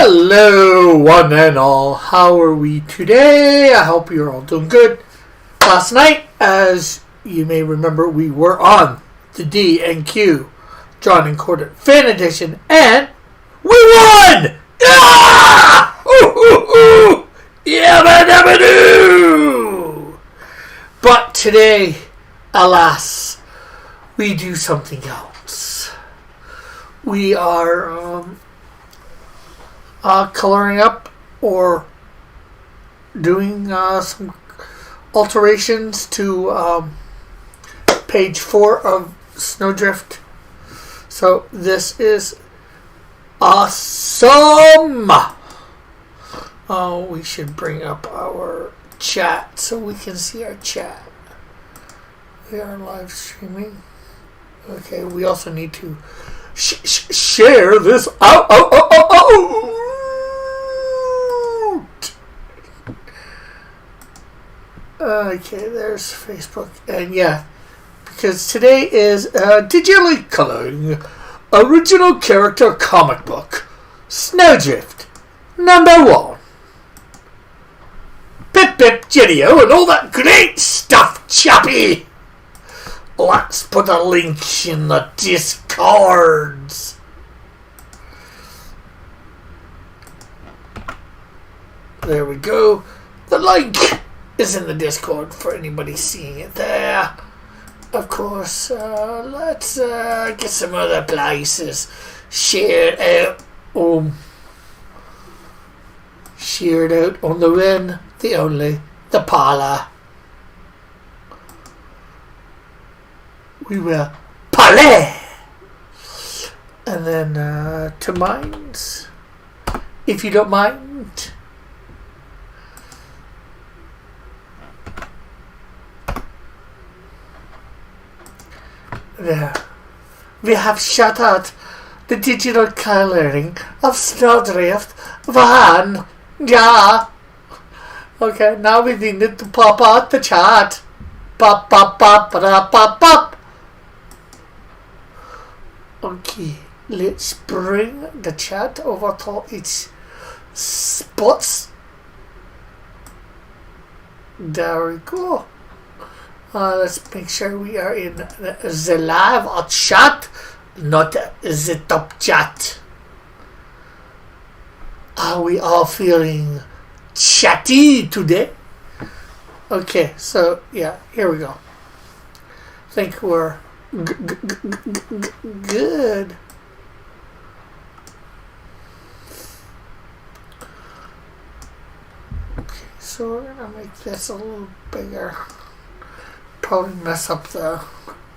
Hello, one and all. How are we today? I hope you're all doing good. Last night, as you may remember, we were on the D&Q John and Corden Fan Edition, and we won! Ah! Ooh! Yabba dabba doo! But today, alas, we do something else. We are coloring up or doing some alterations to page 4 of Snowdrift. So this is awesome! Oh, we should bring up our chat so we can see our chat. We are live streaming. Okay, we also need to share this out. Okay, there's Facebook. And yeah, because today is digitally coloring original character comic book Snowdrift #1. Pip pip Jidio and all that great stuff, chappy. Let's put a link in the Discords. There we go. The link is in the Discord for anybody seeing it there. Of course, let's get some other places. Share it out. Share it out on the one, the only, the parlor. We will parler. And then to minds, if you don't mind. There. We have shut out the digital coloring of Snowdrift Van. Yeah. Okay, now we need to pop out the chat. Pop, pop, pop, pop, pop, pop. Okay, let's bring the chat over to its spots. There we go. Let's make sure we are in the live chat, not the top chat. Are we all feeling chatty today? Okay, so yeah, here we go. I think we're good. Okay, so we're gonna make this a little bigger. Probably mess up the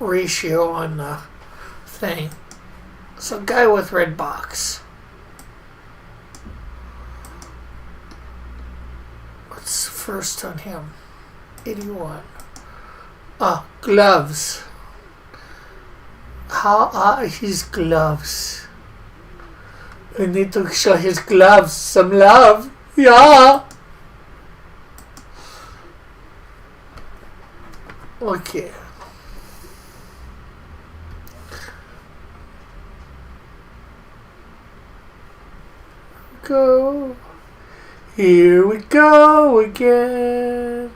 ratio on the thing. So guy with red box. What's first on him? 81. Gloves. How are his gloves? We need to show his gloves some love. Yeah. Okay. Go. Here we go again.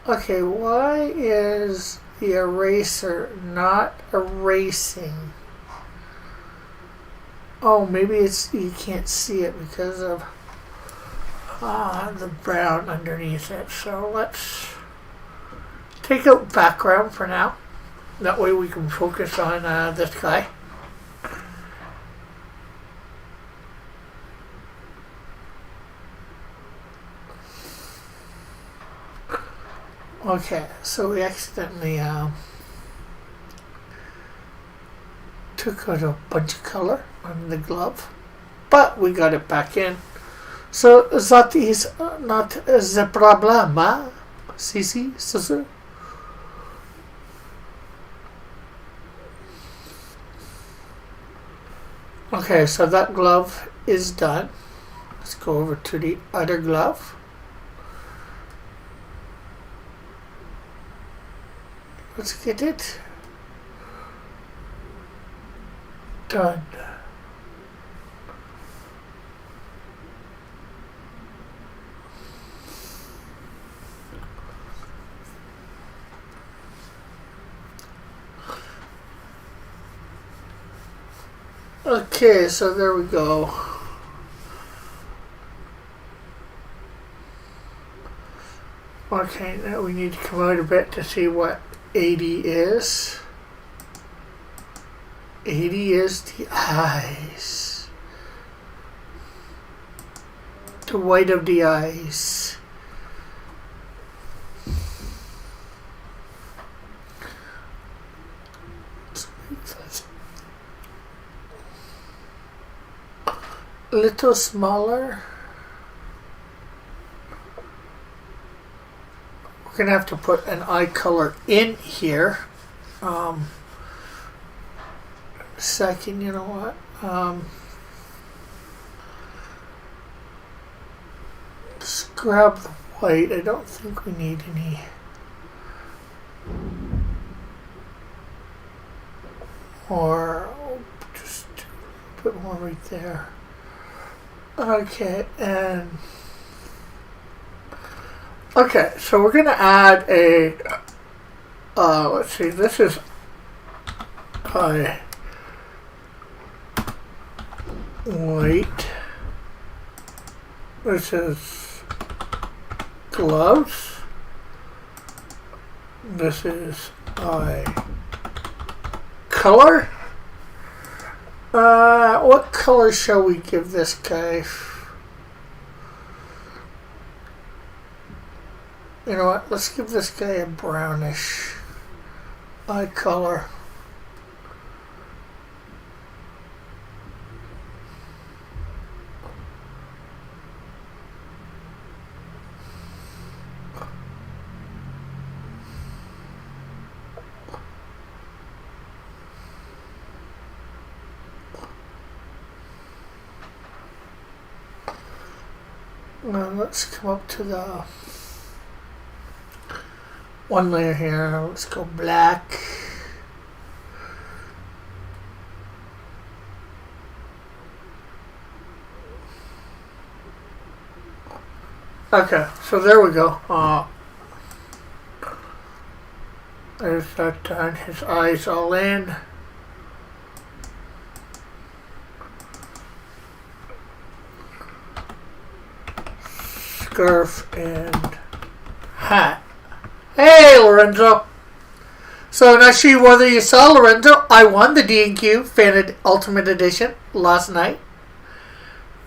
Okay, why is the eraser not erasing? Oh, maybe it's you can't see it because of the brown underneath it. So let's take out background for now. That way we can focus on this guy. Okay, so we accidentally took out a bunch of color on the glove, but we got it back in. So that is not the problem, huh? Sisi, sister? Okay, so that glove is done. Let's go over to the other glove. Let's get it done. Okay, so there we go. Okay, now we need to come out a bit to see what 80 is. 80 is the eyes. The white of the eyes. A little smaller. We're gonna have to put an eye color in here. Second, you know what? Just grab the white. I don't think we need any. Or just put more right there. Okay, and okay, so we're gonna add a let's see, this is white. This is gloves. This is color. What color shall we give this guy? You know what? Let's give this guy a brownish eye color. Now let's come up to the one layer here. Let's go black. Okay, so there we go. There's that done. His eyes all in. Scarf and hat. Hey, Lorenzo. So not sure whether you saw, Lorenzo, I won the D&Q Fan Ultimate Edition last night.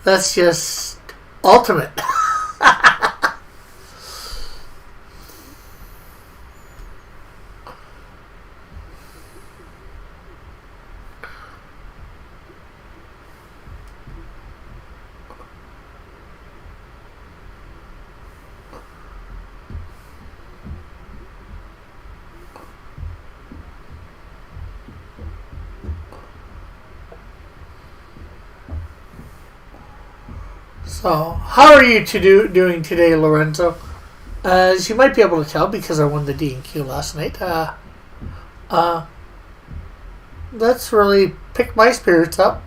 That's just ultimate. So, how are you doing today, Lorenzo? As you might be able to tell, because I won the D&Q last night, that's really picked my spirits up.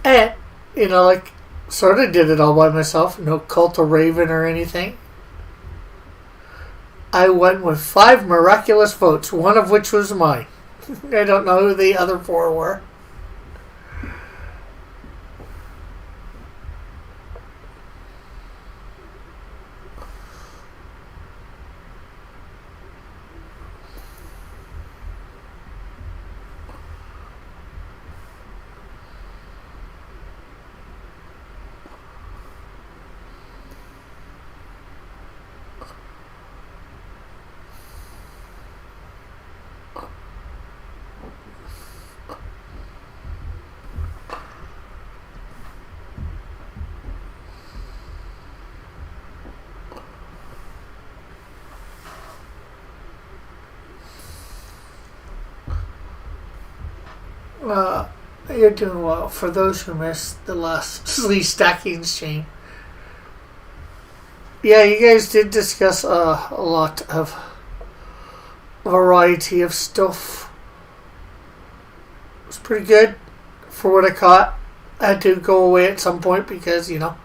And, you know, like, sort of did it all by myself. No cult or raven or anything. I went with 5 miraculous votes, one of which was mine. I don't know who the other 4 were. You're doing well. For those who missed the last Slee stacking stream, yeah, you guys did discuss a lot of variety of stuff. It was pretty good for what I caught. I had to go away at some point because, you know,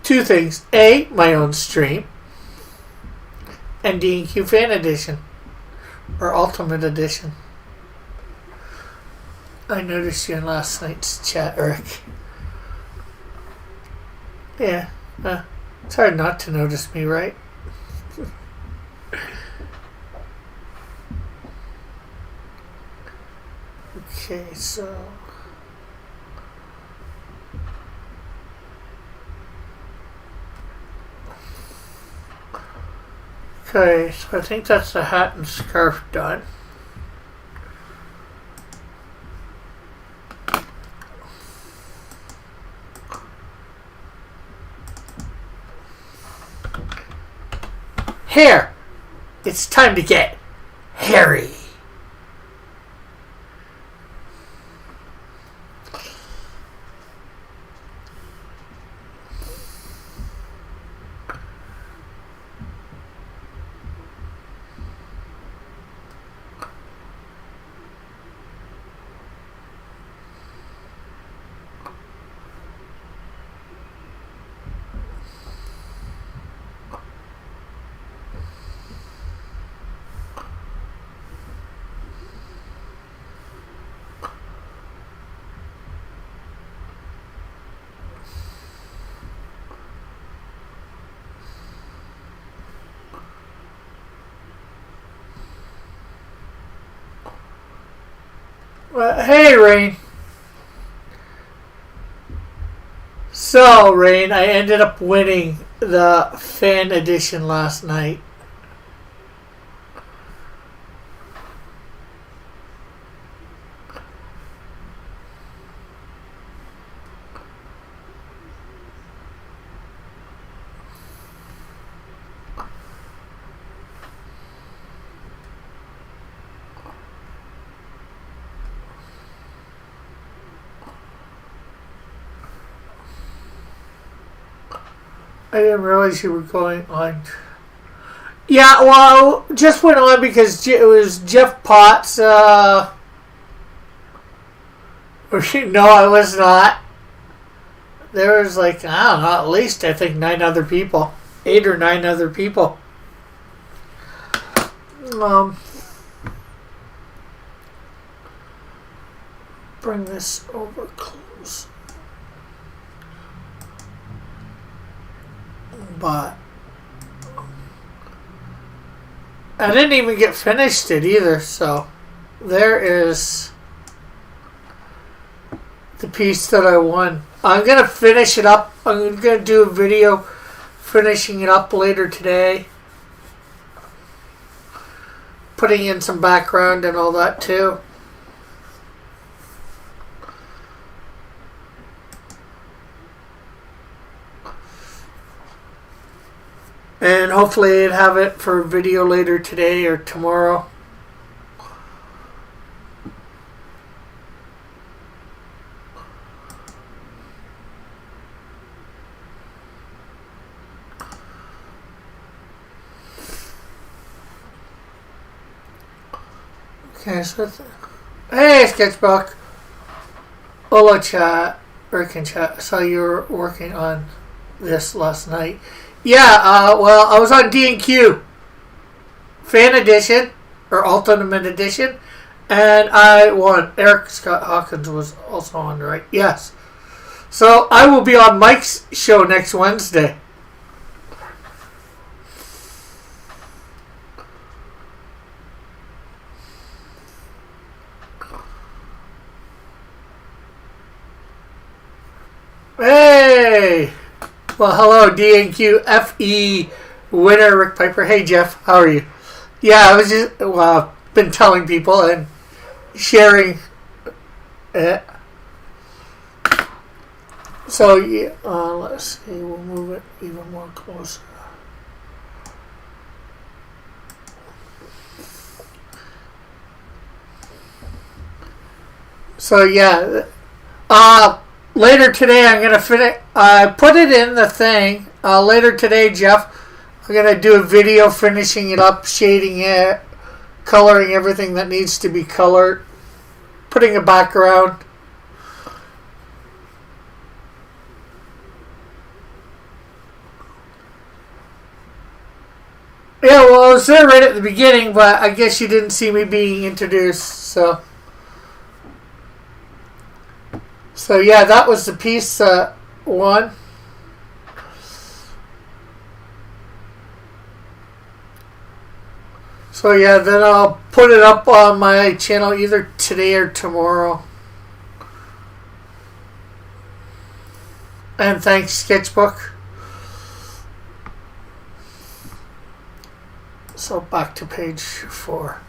two things. A, my own stream, and D&Q Fan Edition, or Ultimate Edition. I noticed you in last night's chat, Eric. Yeah, it's hard not to notice me, right? Okay, so... Okay, so I think that's the hat and scarf done. Hair! It's time to get hairy. Hey, Rain. So, Rain, I ended up winning the fan edition last night. I didn't realize you were going on. Yeah, well, just went on because it was Jeff Potts. No, I was not. There was like, I don't know, at least I think 9 other people. 8 or 9 other people. Bring this over close. But I didn't even get finished it either, so there is the piece that I won. I'm going to finish it up. I'm going to do a video finishing it up later today. Putting in some background and all that too. And hopefully I'd have it for a video later today or tomorrow. Okay, so hey, Sketchbook. Hola, chat. Rick and chat. I saw you were working on this last night. Yeah, well, I was on D&Q Fan Edition, or Ultimate Edition, and I won. Eric Scott Hawkins was also on, right? Yes. So, I will be on Mike's show next Wednesday. Hey! Well, hello, D&Q FE winner Rick Piper. Hey, Jeff, how are you? Yeah, I was just been telling people and sharing it. So yeah, let's see. We'll move it even more closer. So yeah, later today I'm gonna finish. I put it in the thing. Later today, Jeff, I'm gonna do a video finishing it up, shading it, coloring everything that needs to be colored, putting a background. Yeah, well, I was there right at the beginning, but I guess you didn't see me being introduced, so. So yeah, that was the piece one. So yeah, then I'll put it up on my channel either today or tomorrow. And thanks, Sketchbook. So back to page 4.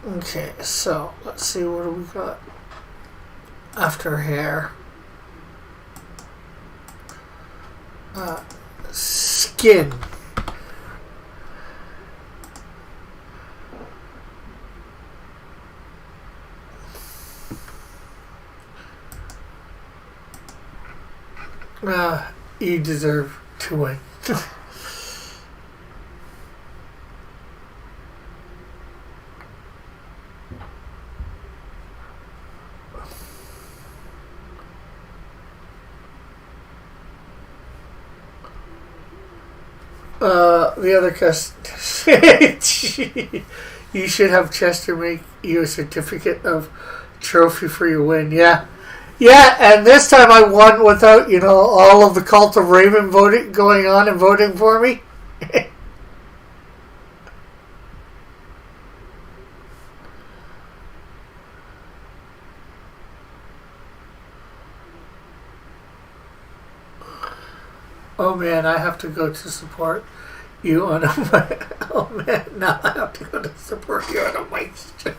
Okay, so let's see, what do we got after hair? Skin. You deserve to win. The other you should have Chester make you a certificate of trophy for your win. Yeah. Yeah, and this time I won without, all of the cult of Raven voting going on and voting for me. Oh man, I have to go to support you on a oh man, now I have to go to support you on a mic stream.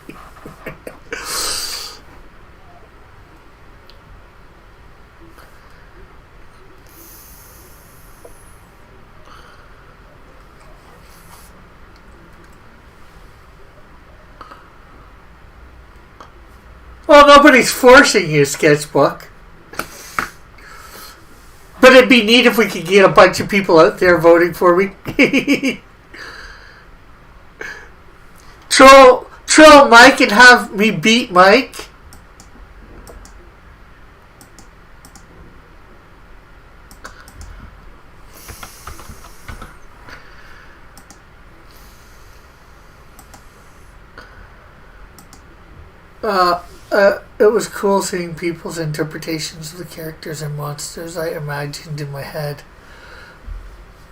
Well, nobody's forcing you, Sketchbook. But it'd be neat if we could get a bunch of people out there voting for me. Troll Mike and have me beat Mike. It was cool seeing people's interpretations of the characters and monsters I imagined in my head.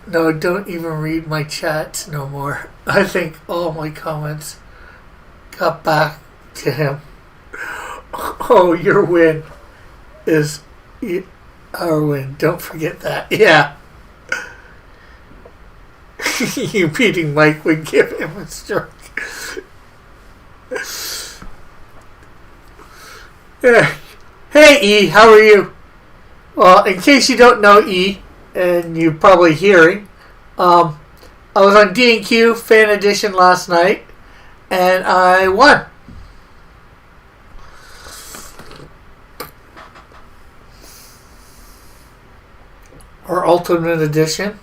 No, don't even read my chats no more. I think all my comments got back to him. Oh, your win is our win. Don't forget that. Yeah. You beating Mike would give him a stroke. Hey E, how are you? Well, in case you don't know E, and you're probably hearing, I was on D&Q Fan Edition last night, and I won. Or Ultimate Edition.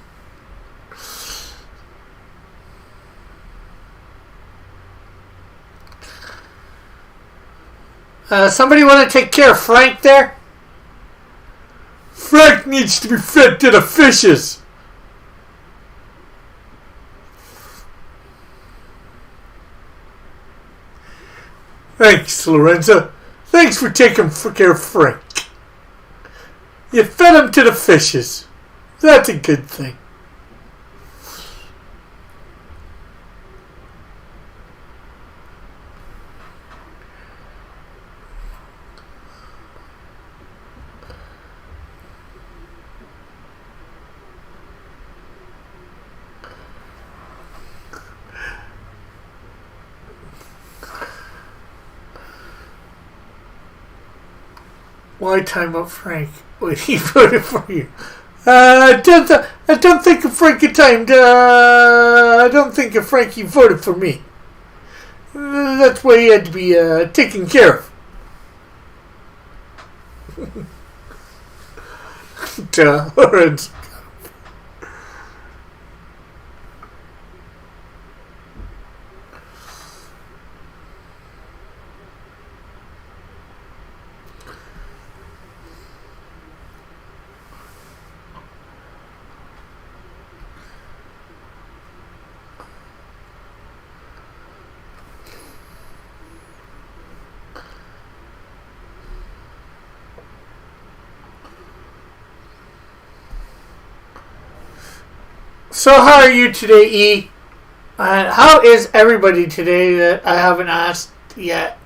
Somebody want to take care of Frank there? Frank needs to be fed to the fishes. Thanks, Lorenza. Thanks for taking care of Frank. You fed him to the fishes. That's a good thing. Why time up Frank when he voted for you? I don't think Frankie voted for me. That's why he had to be taken care of. Lawrence. So how are you today, E? And how is everybody today that I haven't asked yet?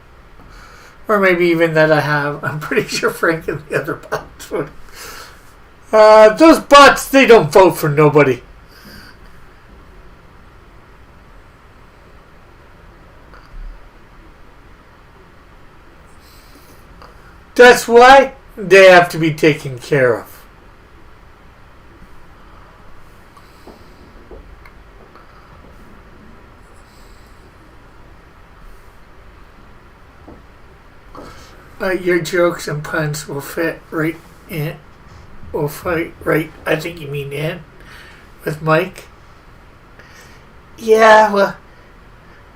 Or maybe even that I have. I'm pretty sure Frank and the other bots would. Those bots, they don't vote for nobody. That's why they have to be taken care of. Your jokes and puns will fit right in. Will fit right. I think you mean in with Mike. Yeah, well,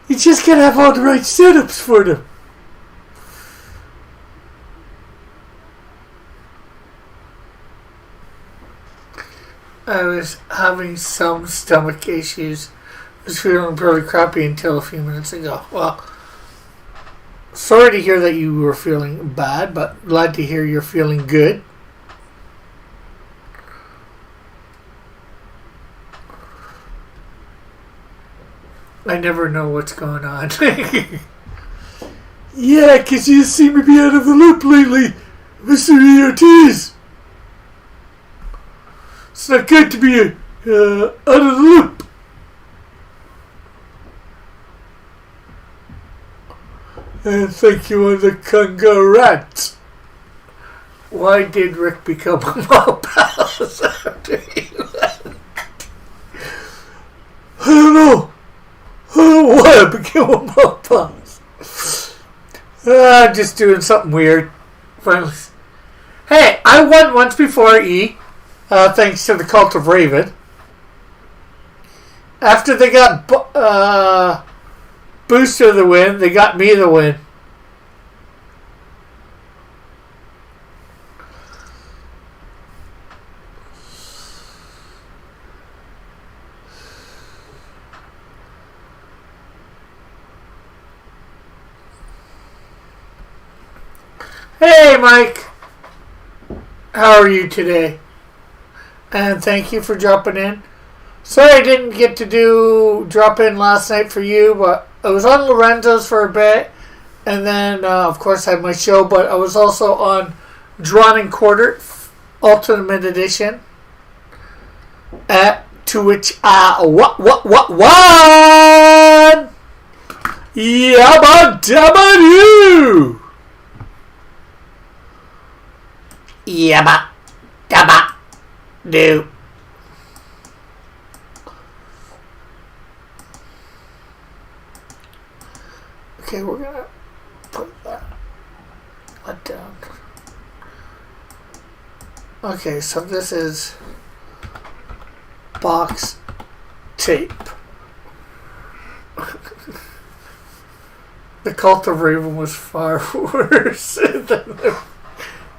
you just gotta have all the right setups for them. I was having some stomach issues. I was feeling really crappy until a few minutes ago. Well, sorry to hear that you were feeling bad, but glad to hear you're feeling good. I never know what's going on. Yeah, 'cause you seem to be out of the loop lately, Mr. EOTs. It's not good to be out of the loop. And thank you on the congrats. Why did Rick become a mob palace after he left? I don't know. I don't know why I became a mob palace. I'm just doing something weird. Hey, I won once before, E. Thanks to the Cult of Raven. After they got Booster the win, they got me the win. Hey, Mike. How are you today? And thank you for dropping in. Sorry I didn't get to drop in last night for you, but I was on Lorenzo's for a bit, and then of course I had my show, but I was also on Drawn and Quartered Ultimate Edition, to which I won! Yabba dabba doo! Yabba dabba doo. Okay, we're gonna put that down. Okay, so this is box tape. The Cult of Raven was far worse than the,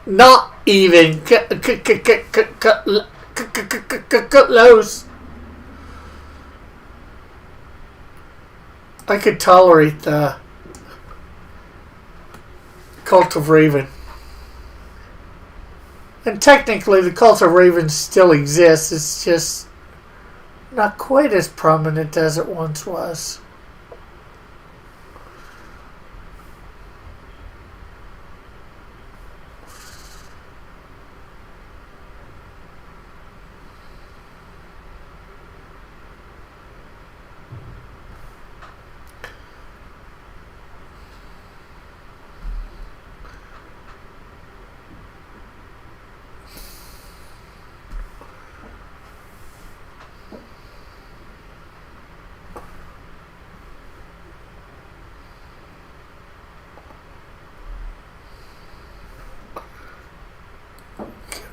not even close. I could tolerate the Cult of Raven. And technically the Cult of Raven still exists. It's just not quite as prominent as it once was.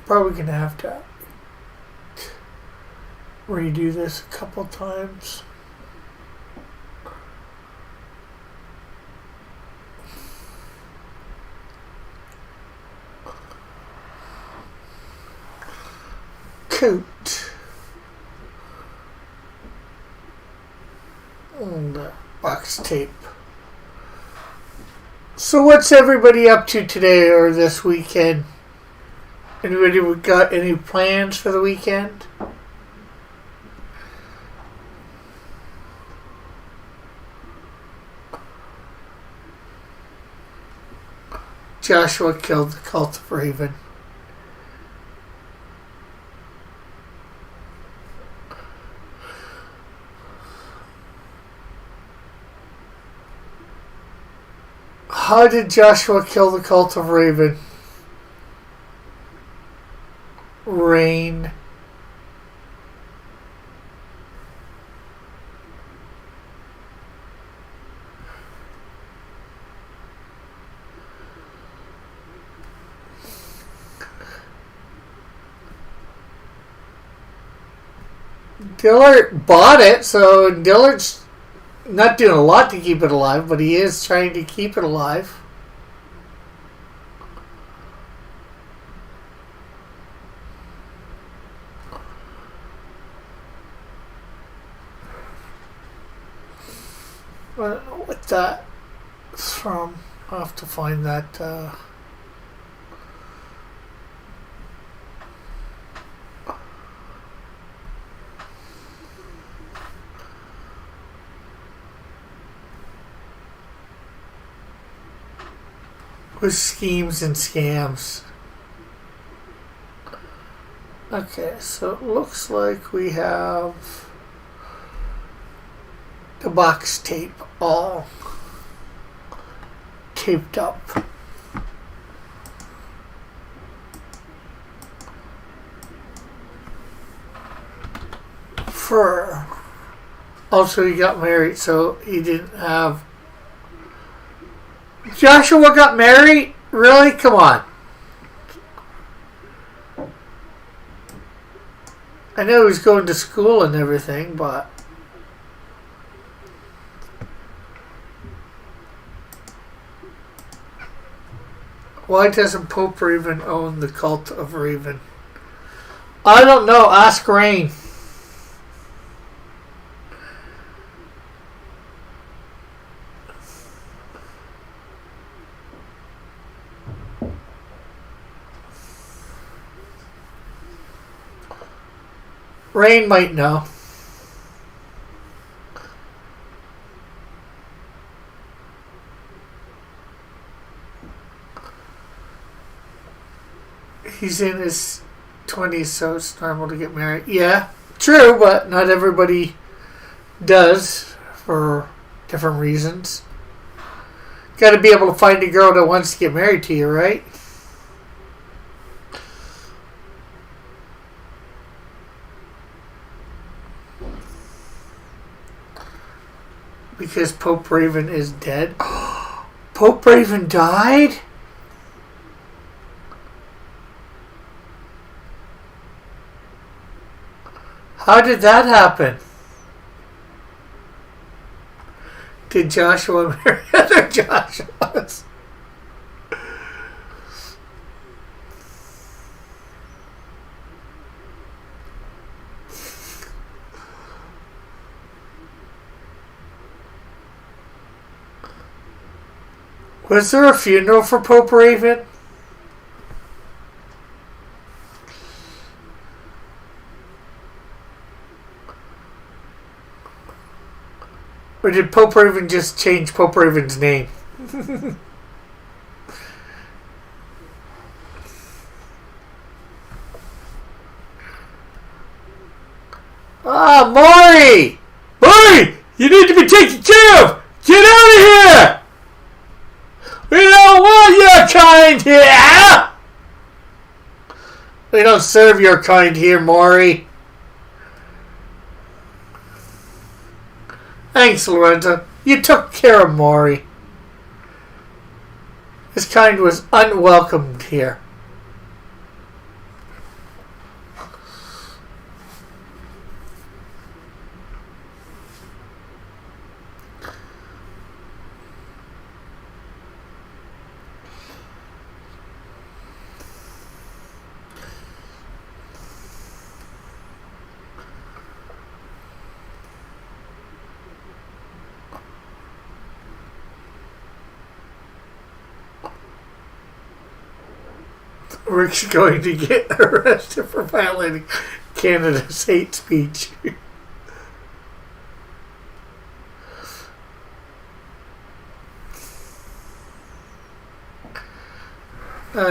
Probably going to have to redo this a couple times. Coat. And box tape. So what's everybody up to today or this weekend? Anybody got any plans for the weekend? Joshua killed the cult of Raven. How did Joshua kill the cult of Raven? Rain. Dillard bought it, so Dillard's not doing a lot to keep it alive, but he is trying to keep it alive. I don't know what that's from. I'll have to find that. With schemes and scams. Okay, so it looks like we have the box tape all taped up. Also, he got married, so he didn't have. Joshua got married? Really? Come on. I know he was going to school and everything, but why doesn't Pope Raven own the cult of Raven? I don't know. Ask Rain. Rain might know. He's in his 20s, so it's normal to get married. Yeah, true, but not everybody does for different reasons. Got to be able to find a girl that wants to get married to you, right? Because Pope Raven is dead. Pope Raven died? How did that happen? Did Joshua marry other Joshuas? Was there a funeral for Pope Raven? Or did Pope Raven just change Pope Raven's name? Ah, Maury! Maury! You need to be taken care of! Get out of here! We don't want your kind here! We don't serve your kind here, Maury. Thanks, Lorenzo. You took care of Maury. His kind was unwelcomed here. Rick's going to get arrested for violating Canada's hate speech.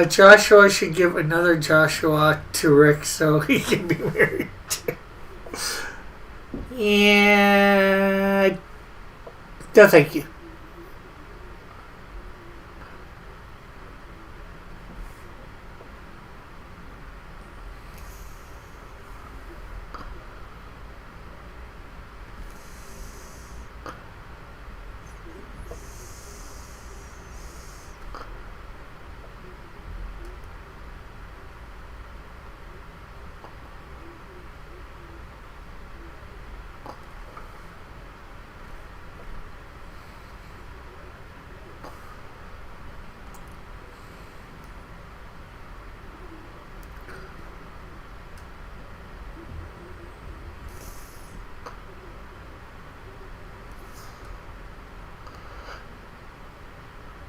Joshua should give another Joshua to Rick so he can be married too. Yeah. No, thank you.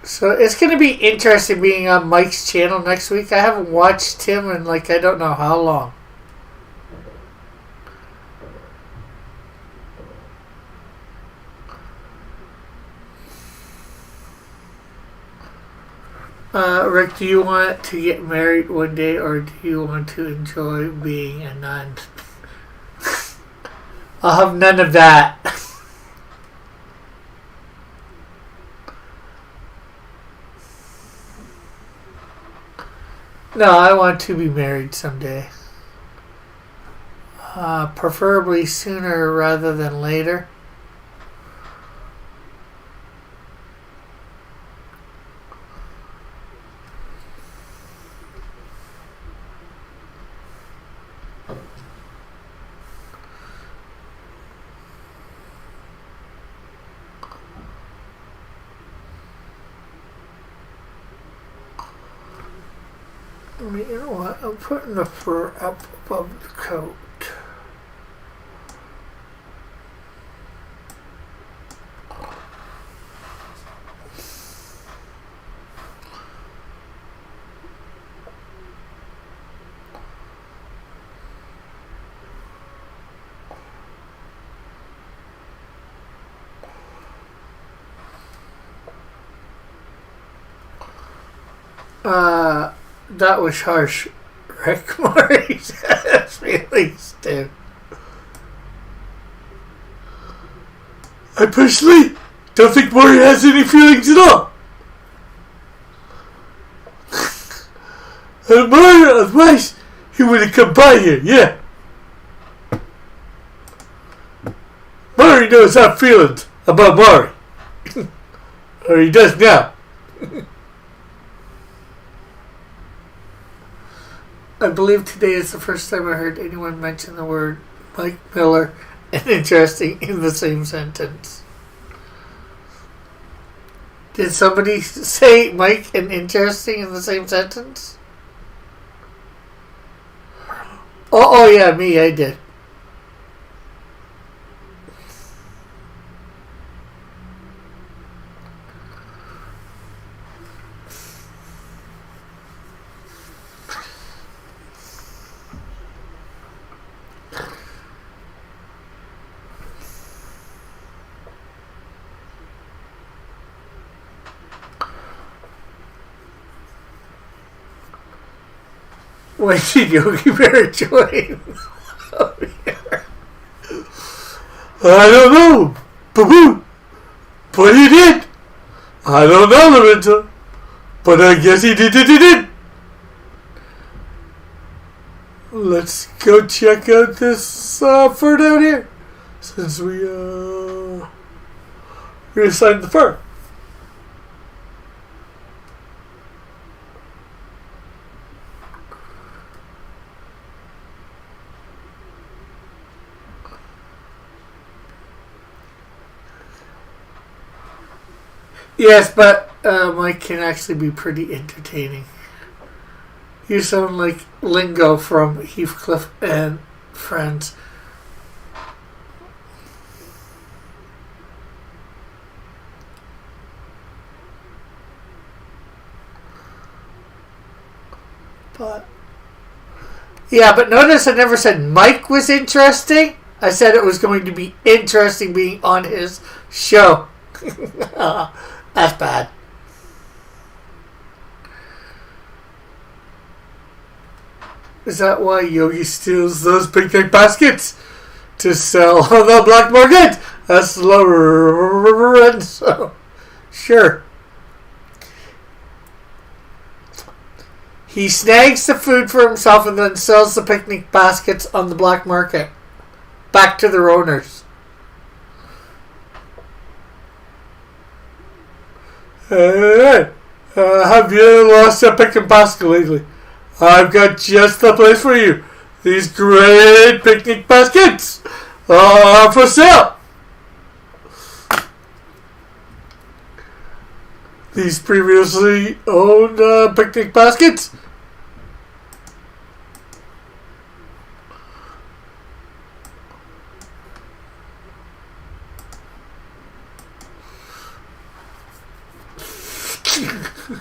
So it's going to be interesting being on Mike's channel next week. I haven't watched him in I don't know how long. Rick, do you want to get married one day or do you want to enjoy being a nun? I'll have none of that. No, I want to be married someday. Preferably sooner rather than later. You know what? I'm putting the fur up above the coat. That was harsh, Rick. Maury's feelings, dude. I personally don't think Maury has any feelings at all. And Maury, otherwise, he would have come by here, yeah. Maury knows how feelings about Maury. Or he does now. I believe today is the first time I heard anyone mention the word Mike Miller and interesting in the same sentence. Did somebody say Mike and interesting in the same sentence? Oh yeah, me, I did. When did Yogi Bear join? I don't know, Boo-boo, but he did. I don't know, Lorenzo, but I guess he did. Let's go check out this fur down here, since we're gonna sign the fur. Yes, but Mike can actually be pretty entertaining. You sound like Lingo from Heathcliff and Friends. But yeah, but notice I never said Mike was interesting. I said it was going to be interesting being on his show. That's bad. Is that why Yogi steals those picnic baskets? To sell on the black market? That's Lorenzo. Sure. He snags the food for himself and then sells the picnic baskets on the black market. Back to their owners. Hey, have you lost a picnic basket lately? I've got just the place for you. These great picnic baskets are for sale. These previously owned picnic baskets.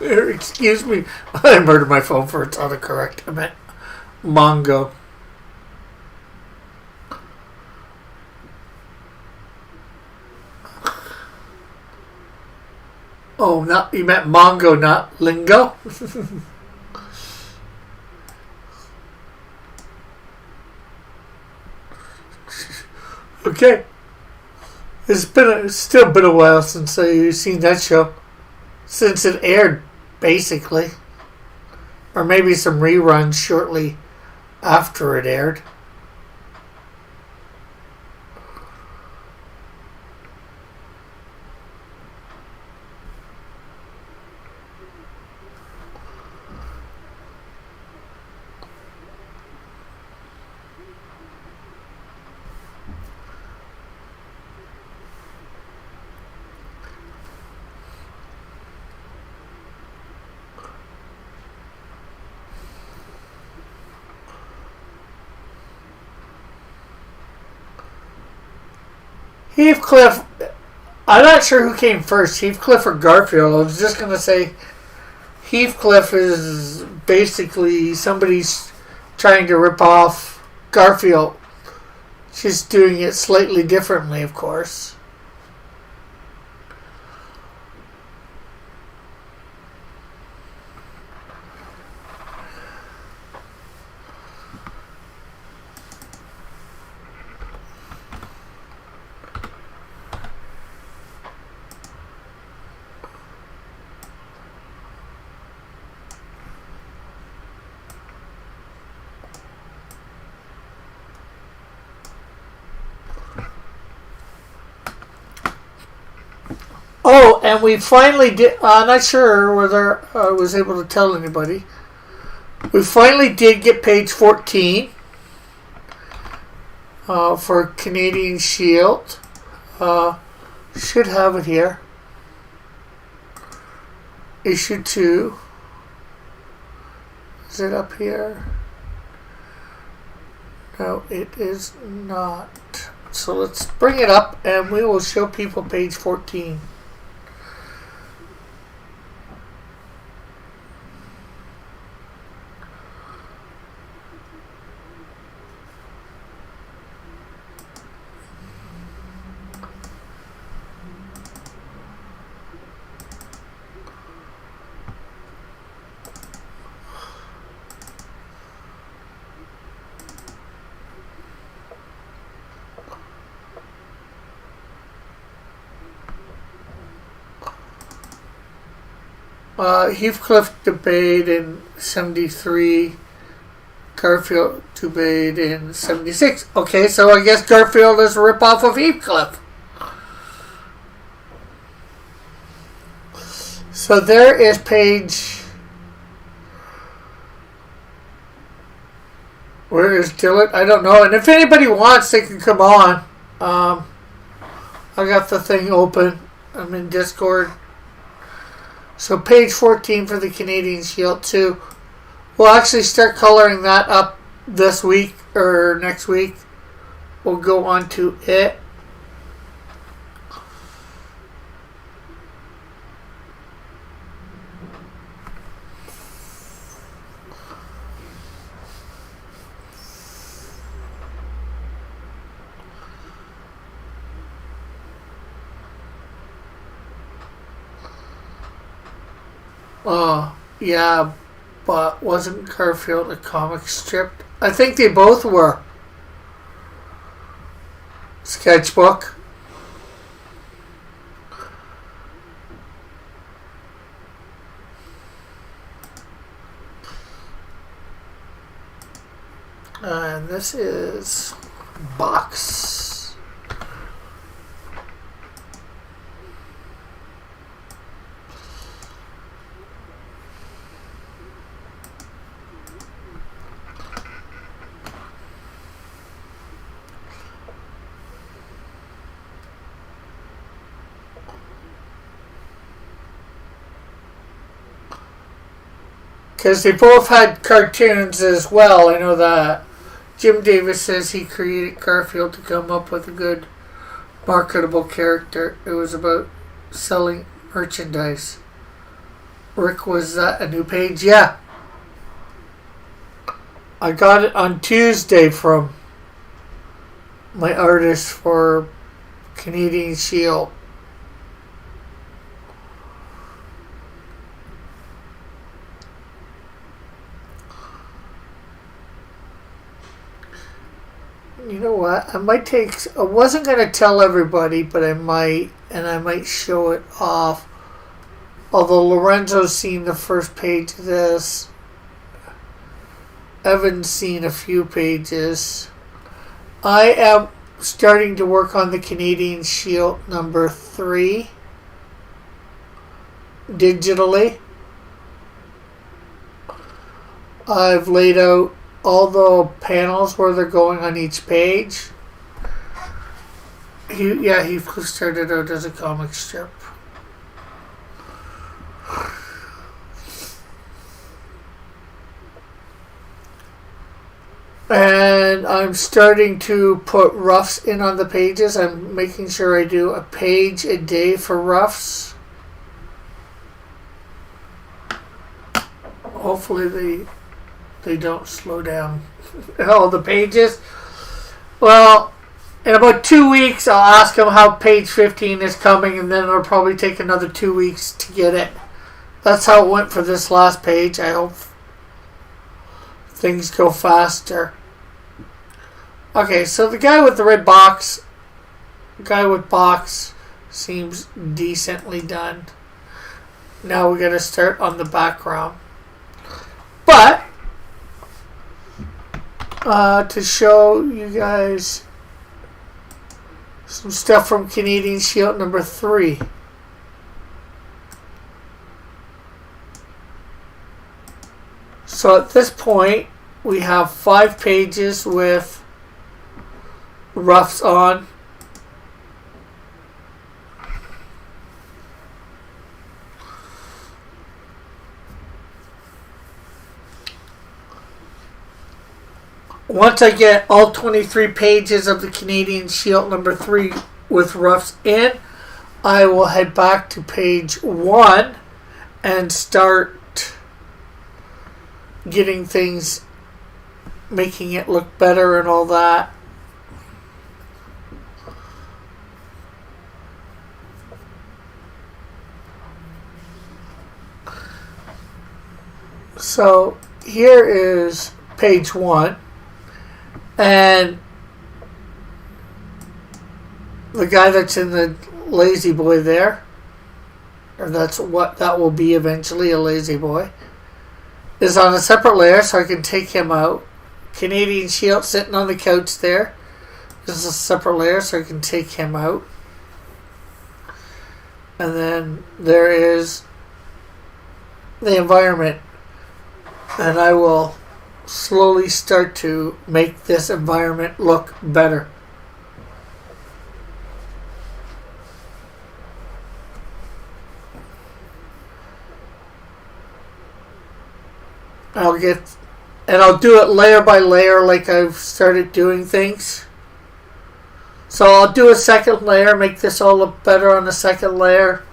Excuse me. I murdered my phone for its autocorrect. I meant Mongo. Oh, not you meant Mongo, not Lingo? Okay. It's still been a while since you've seen that show. Since it aired, basically. Or maybe some reruns shortly after it aired. Heathcliff, I'm not sure who came first, Heathcliff or Garfield. I was just going to say Heathcliff is basically somebody's trying to rip off Garfield. She's doing it slightly differently, of course. Oh, and we finally did. I'm not sure whether I was able to tell anybody. We finally did get page 14 for Canadian Shield. Should have it here. Issue 2. Is it up here? No, it is not. So let's bring it up and we will show people page 14. Heathcliff debate in 73, Garfield debate in 76. Okay, so I guess Garfield is a ripoff of Heathcliff. So there is page... Where is Dylan? I don't know. And if anybody wants, they can come on. I got the thing open. I'm in Discord. So page 14 for the Canadian Shield 2. We'll actually start coloring that up this week or next week. We'll go on to it. Yeah, but wasn't Garfield a comic strip? I think they both were. Sketchbook. And this is Box. Because they both had cartoons as well, I know that. Jim Davis says he created Garfield to come up with a good marketable character. It was about selling merchandise. Rick, was that a new page? Yeah. I got it on Tuesday from my artist for Canadian Shield. You know what? I wasn't going to tell everybody, but I might, and I might show it off. Although Lorenzo's seen the first page of this. Evan's seen a few pages. I am starting to work on the Canadian Shield number 3 digitally. I've laid out all the panels where they're going on each page. He started out as a comic strip. And I'm starting to put roughs in on the pages. I'm making sure I do a page a day for roughs. Hopefully they don't slow down all the pages. Well, in about 2 weeks, I'll ask them how page 15 is coming, and then it'll probably take another 2 weeks to get it. That's how it went for this last page. I hope things go faster. Okay, so the guy with the red box, seems decently done. Now we got to start on the background. But to show you guys some stuff from Canadian Shield number 3. So at this point, we have 5 pages with roughs on. Once I get all 23 pages of the Canadian Shield number 3 with roughs in, I will head back to page 1 and start getting things, making it look better and all that. So here is page 1. And the guy that's in the Lazy Boy there, or that's what that will be eventually, a Lazy Boy, is on a separate layer, so I can take him out. Canadian Shield sitting on the couch there. This is a separate layer, so I can take him out. And then there is the environment. And I will slowly start to make this environment look better. I'll do it layer by layer like I've started doing things. So I'll do a second layer, make this all look better on the second layer.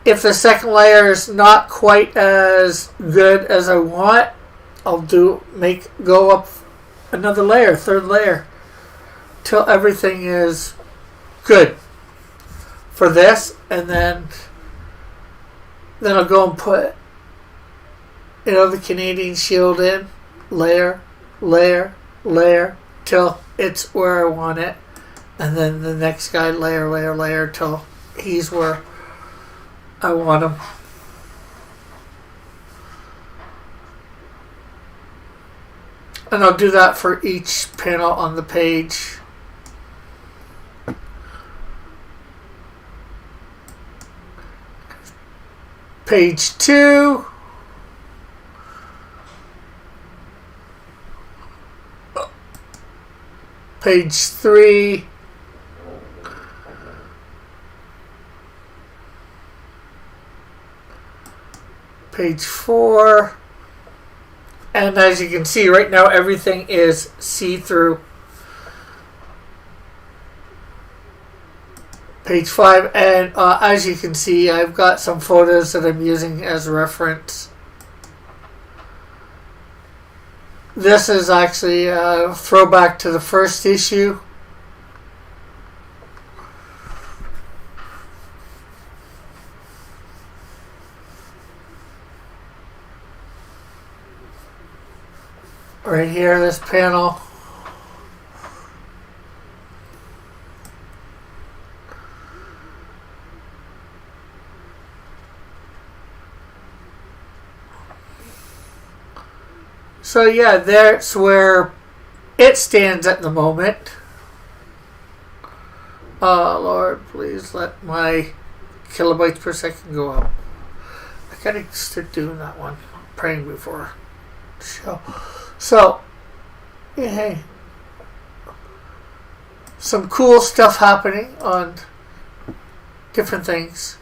If the second layer is not quite as good as I want, I'll go up another layer, third layer, till everything is good for this, and then Then I'll go and put, the Canadian Shield in, layer, layer, layer, till it's where I want it. And then the next guy, layer, layer, layer, till he's where I want him. And I'll do that for each panel on the page. Page 2. Page 3. Page 4. And as you can see right now, everything is see-through. Page 5, and as you can see, I've got some photos that I'm using as reference. This is actually a throwback to the first issue. Right here, this panel. So yeah, that's where it stands at the moment. Oh Lord, please let my kilobytes per second go up. I gotta start doing that one. Praying before the show. So, hey, some cool stuff happening on different things.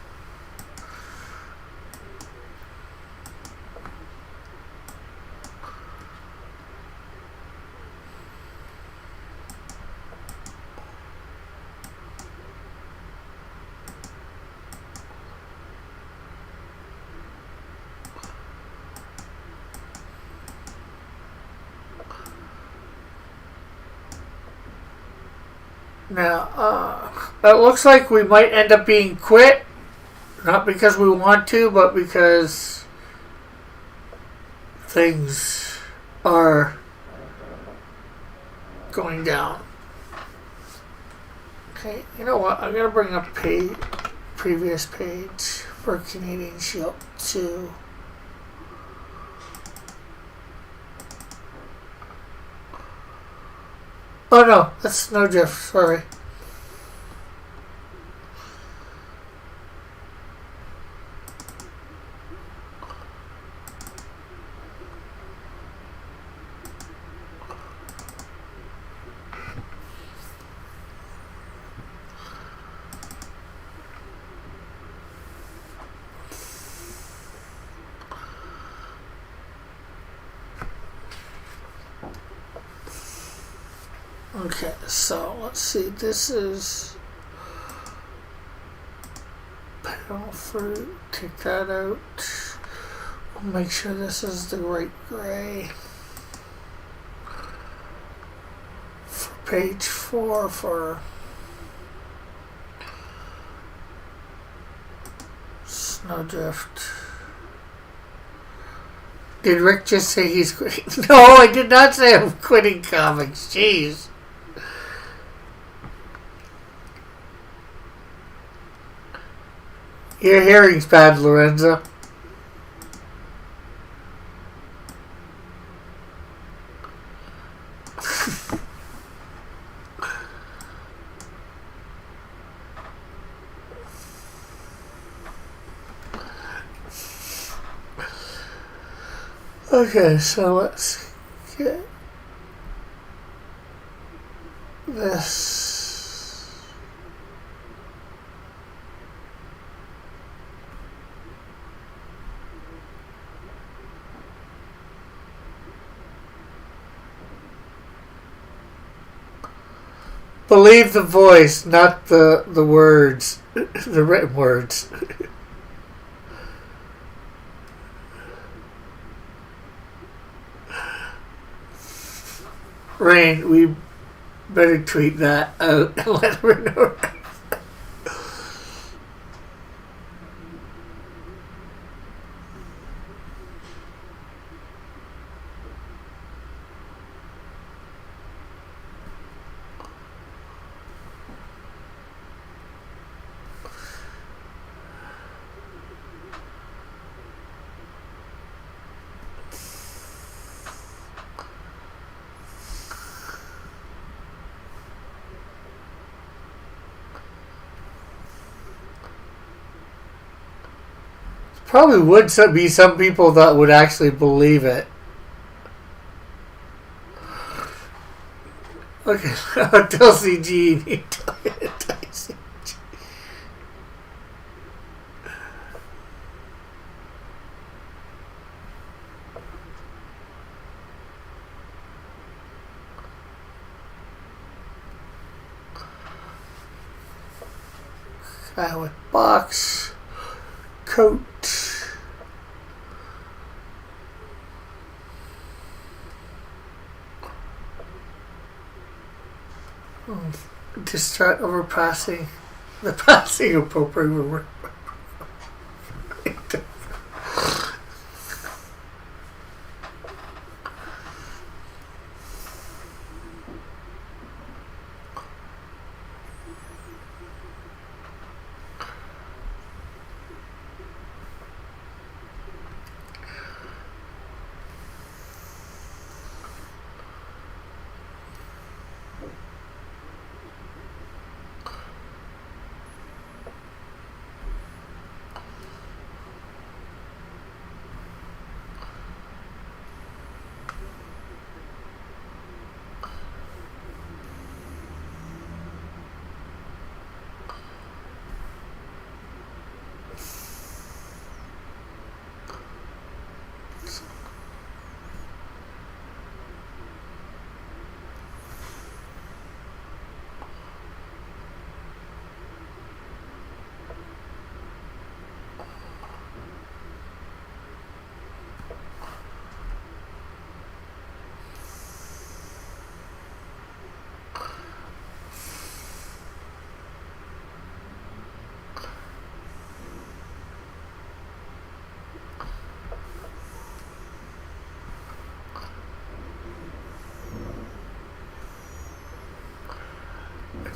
Now, it looks like we might end up being quit. Not because we want to, but because things are going down. Okay, you know what? I'm going to bring up previous page for Canadian Shield 2. Oh no, that's Snowdrift, sorry. Okay, so let's see, this is pale fruit, take that out. We'll make sure this is the right gray. For page 4 for Snowdrift. Did Rick just say he's quitting? No, I did not say I'm quitting comics, jeez. Your hearing's bad, Lorenzo. Okay, so let's get this. Believe the voice, not the words, the written words. Rain, we better tweet that out and let her know. probably would be some people that would actually believe it. Okay, tell CG. Guy with box coat. Distraught over passing the passing of Pope River.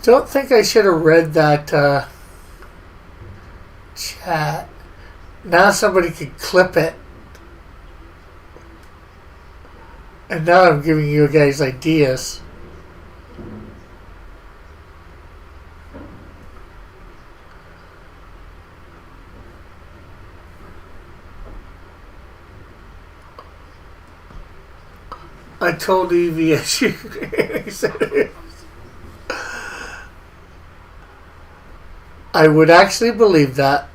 Don't think I should have read that chat. Now somebody could clip it. And now I'm giving you guys ideas. I told EVSU. He said I would actually believe that.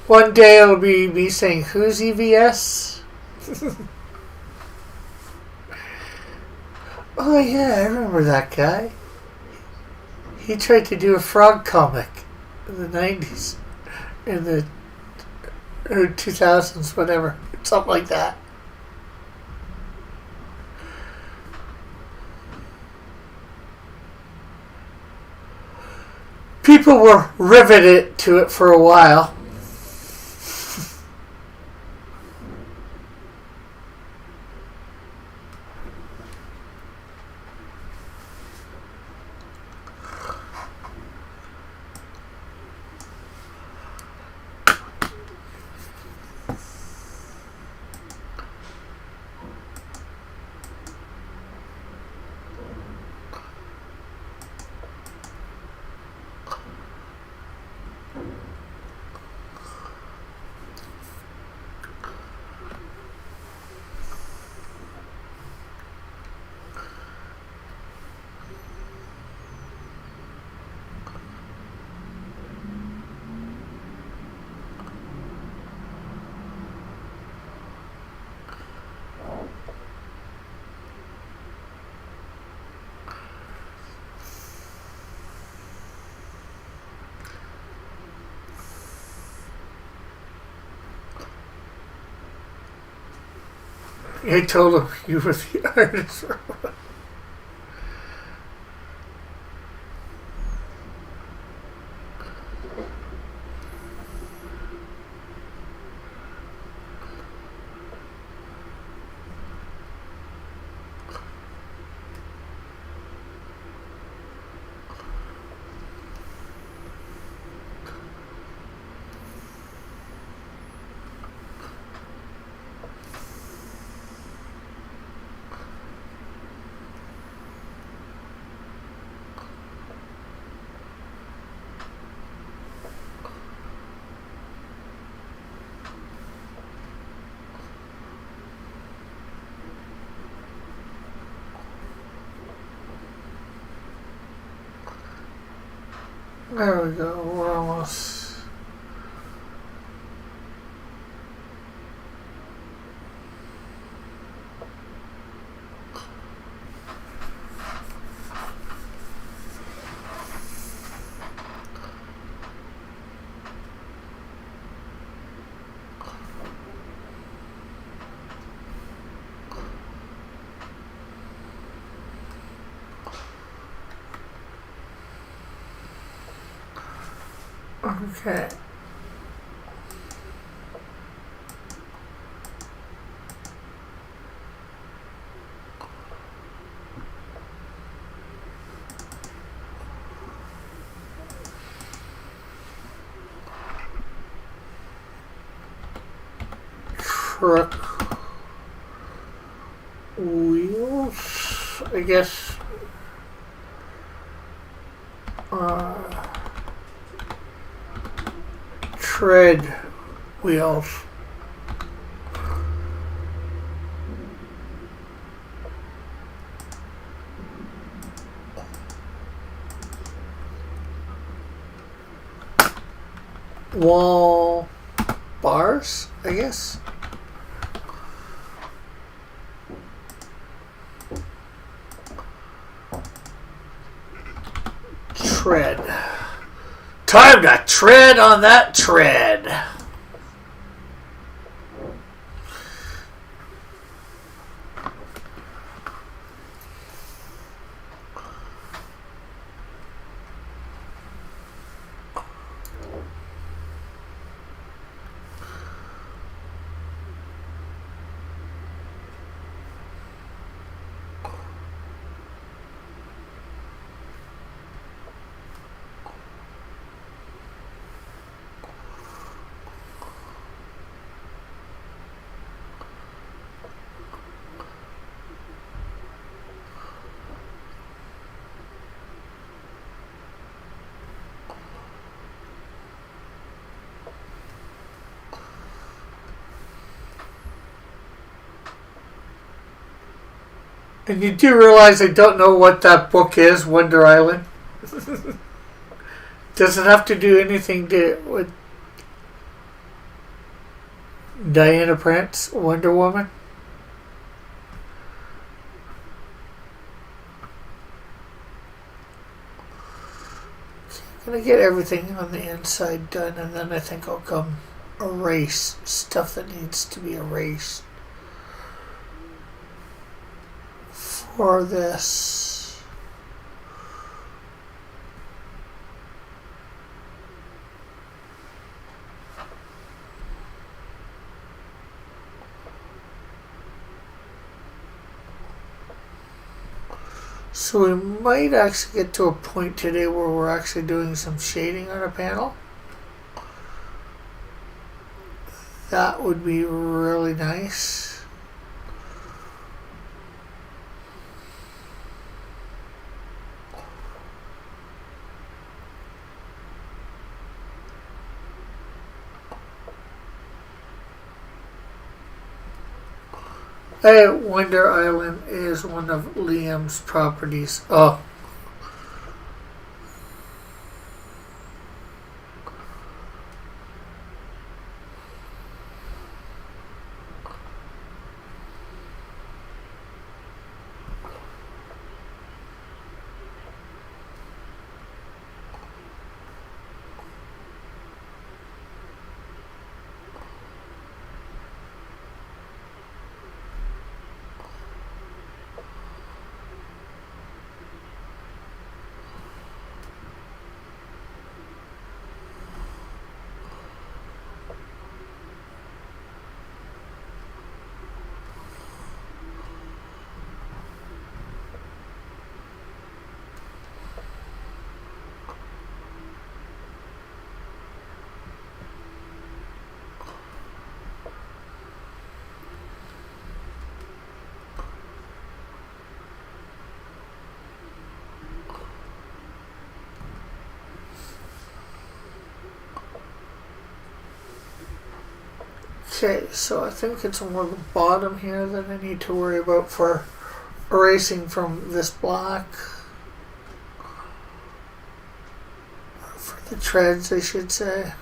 One day it'll be me saying, "Who's EVS?" Oh yeah, I remember that guy. He tried to do a frog comic in the 90s, in the 2000s, whatever, something like that. People were riveted to it for a while. I told him you were the artist. There we go. We're almost. Okay. Truck wheels, I guess. Tread wheels. Wall bars, I guess. Tread. Time to tread on that tread. And you do realize I don't know what that book is, Wonder Island? Does it have to do anything with Diana Prince, Wonder Woman? I'm going to get everything on the inside done, and then I think I'll come erase stuff that needs to be erased for this. So we might actually get to a point today where we're actually doing some shading on a panel. That would be really nice. Wonder Island is one of Liam's properties. Oh. Okay, so I think it's on the bottom here that I need to worry about for erasing from this block. The treads, I should say.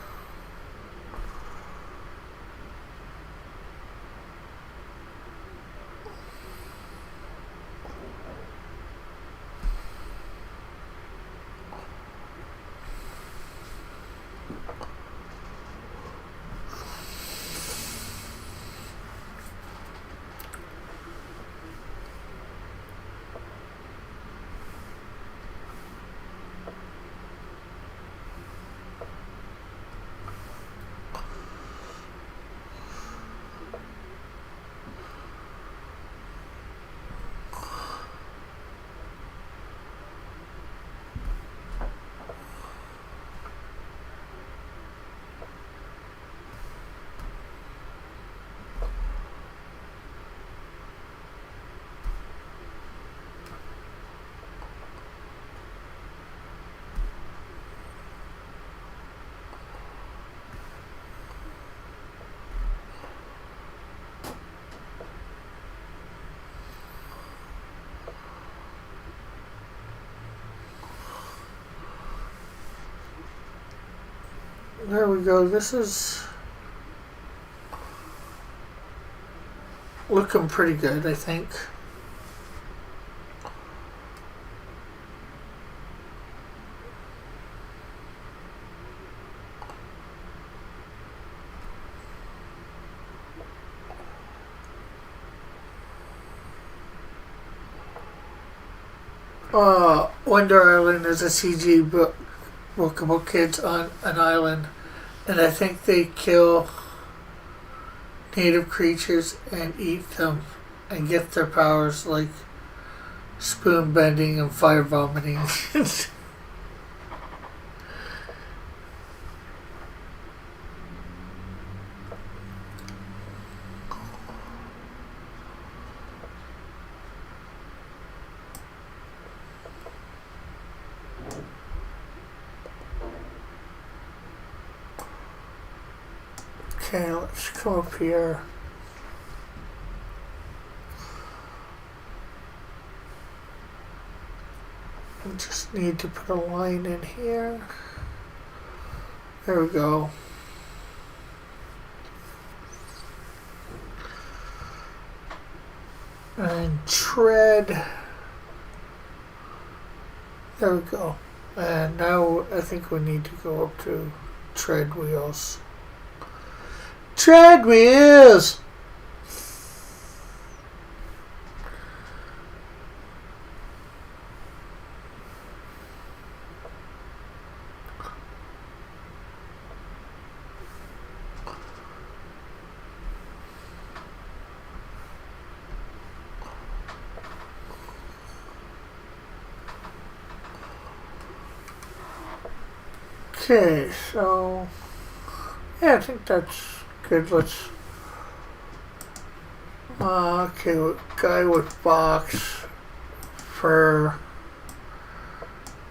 There we go. This is looking pretty good, I think. Wonder Island is a CG book about kids on an island, and I think they kill native creatures and eat them and get their powers, like spoon bending and fire vomiting. Okay, let's come up here. We just need to put a line in here. There we go. And tread. There we go. And now I think we need to go up to tread wheels. Tread wheels! Okay, so yeah, I think that's good. Let's okay, guy with box for.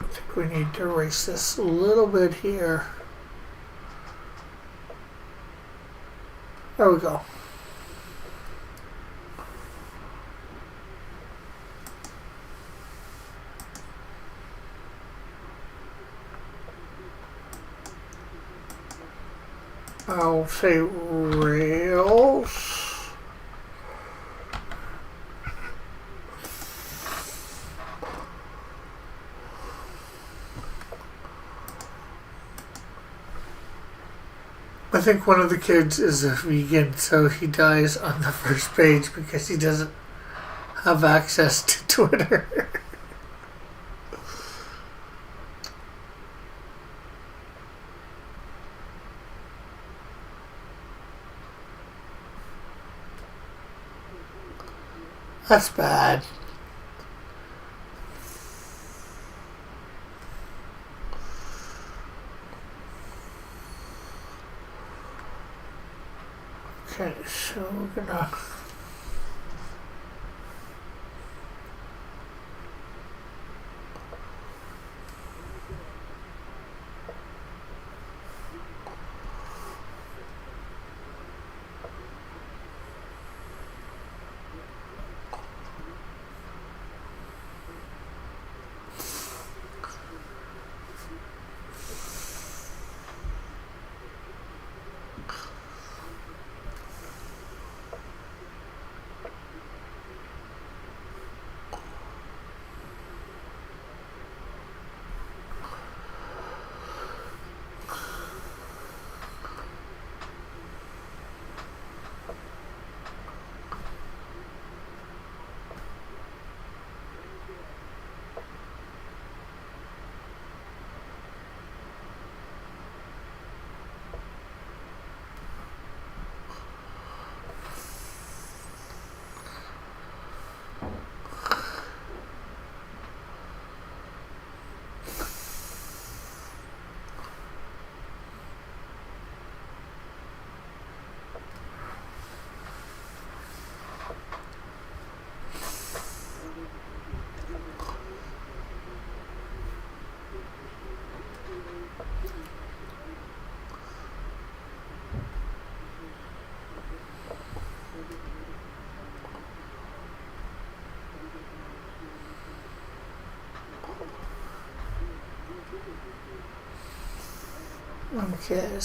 I think we need to erase this a little bit here. There we go. I'll say rails. I think one of the kids is a vegan, so he dies on the first page because he doesn't have access to Twitter. That's bad. Okay, so we're gonna Okay.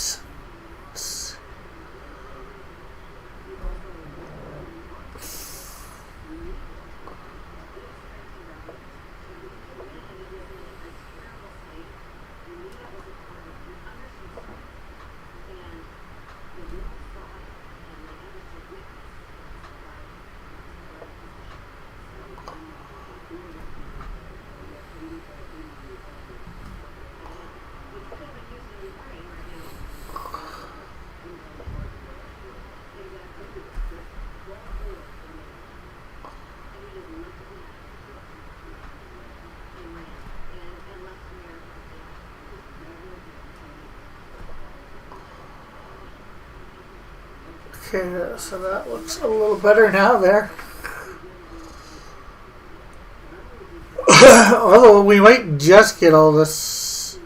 Okay, so that looks a little better now there. Although we might just get all this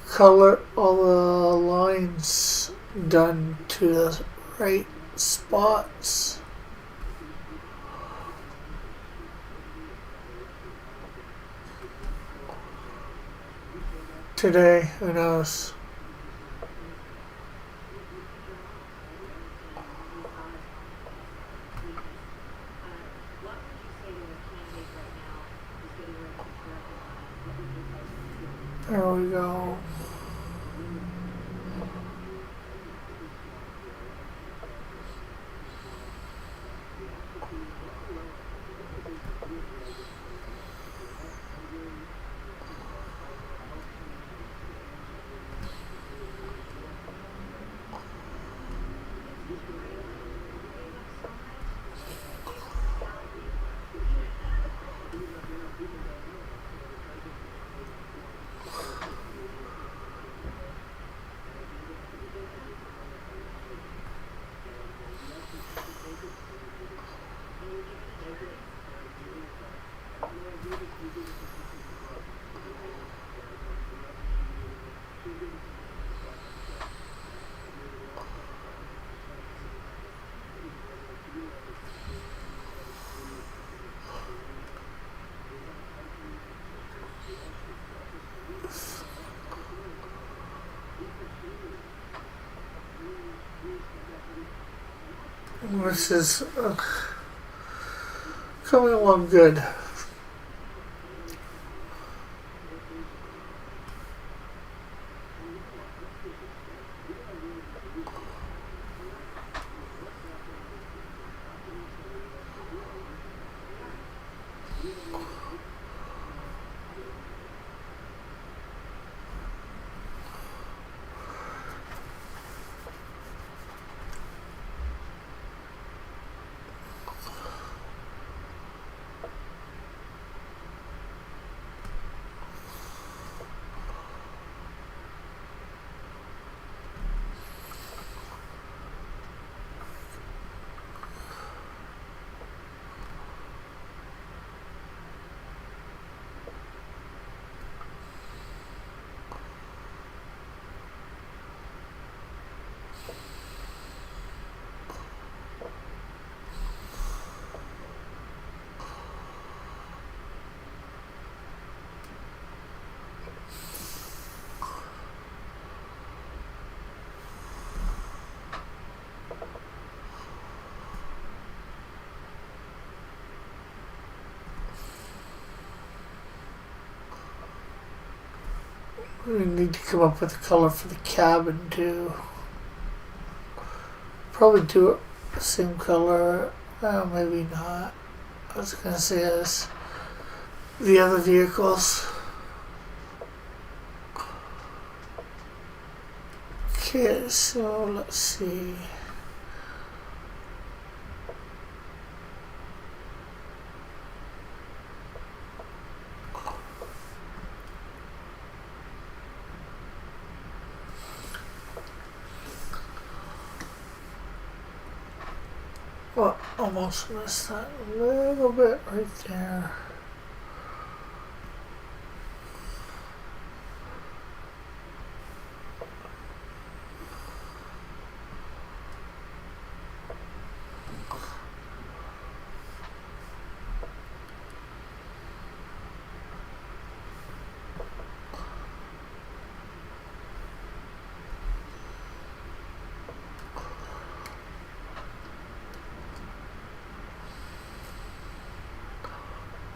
color, all the lines done to the right spots. Today, who knows? There we go. This is coming along good. We need to come up with a color for the cabin too. Probably do it the same color. Well, maybe not. I was gonna say as the other vehicles. Okay, so let's see. Well, almost missed that a little bit right there.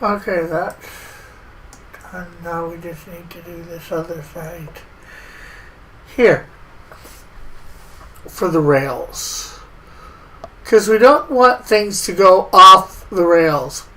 Okay, that's done. Now we just need to do this other side here for the rails, because we don't want things to go off the rails.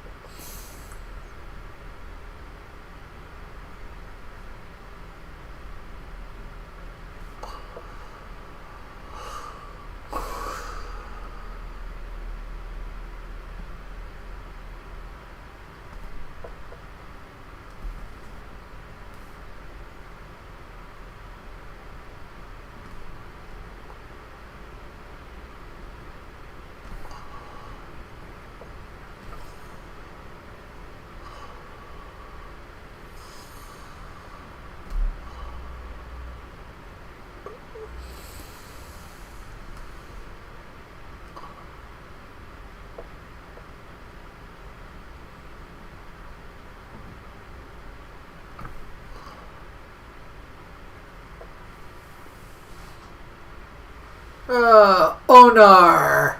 Onar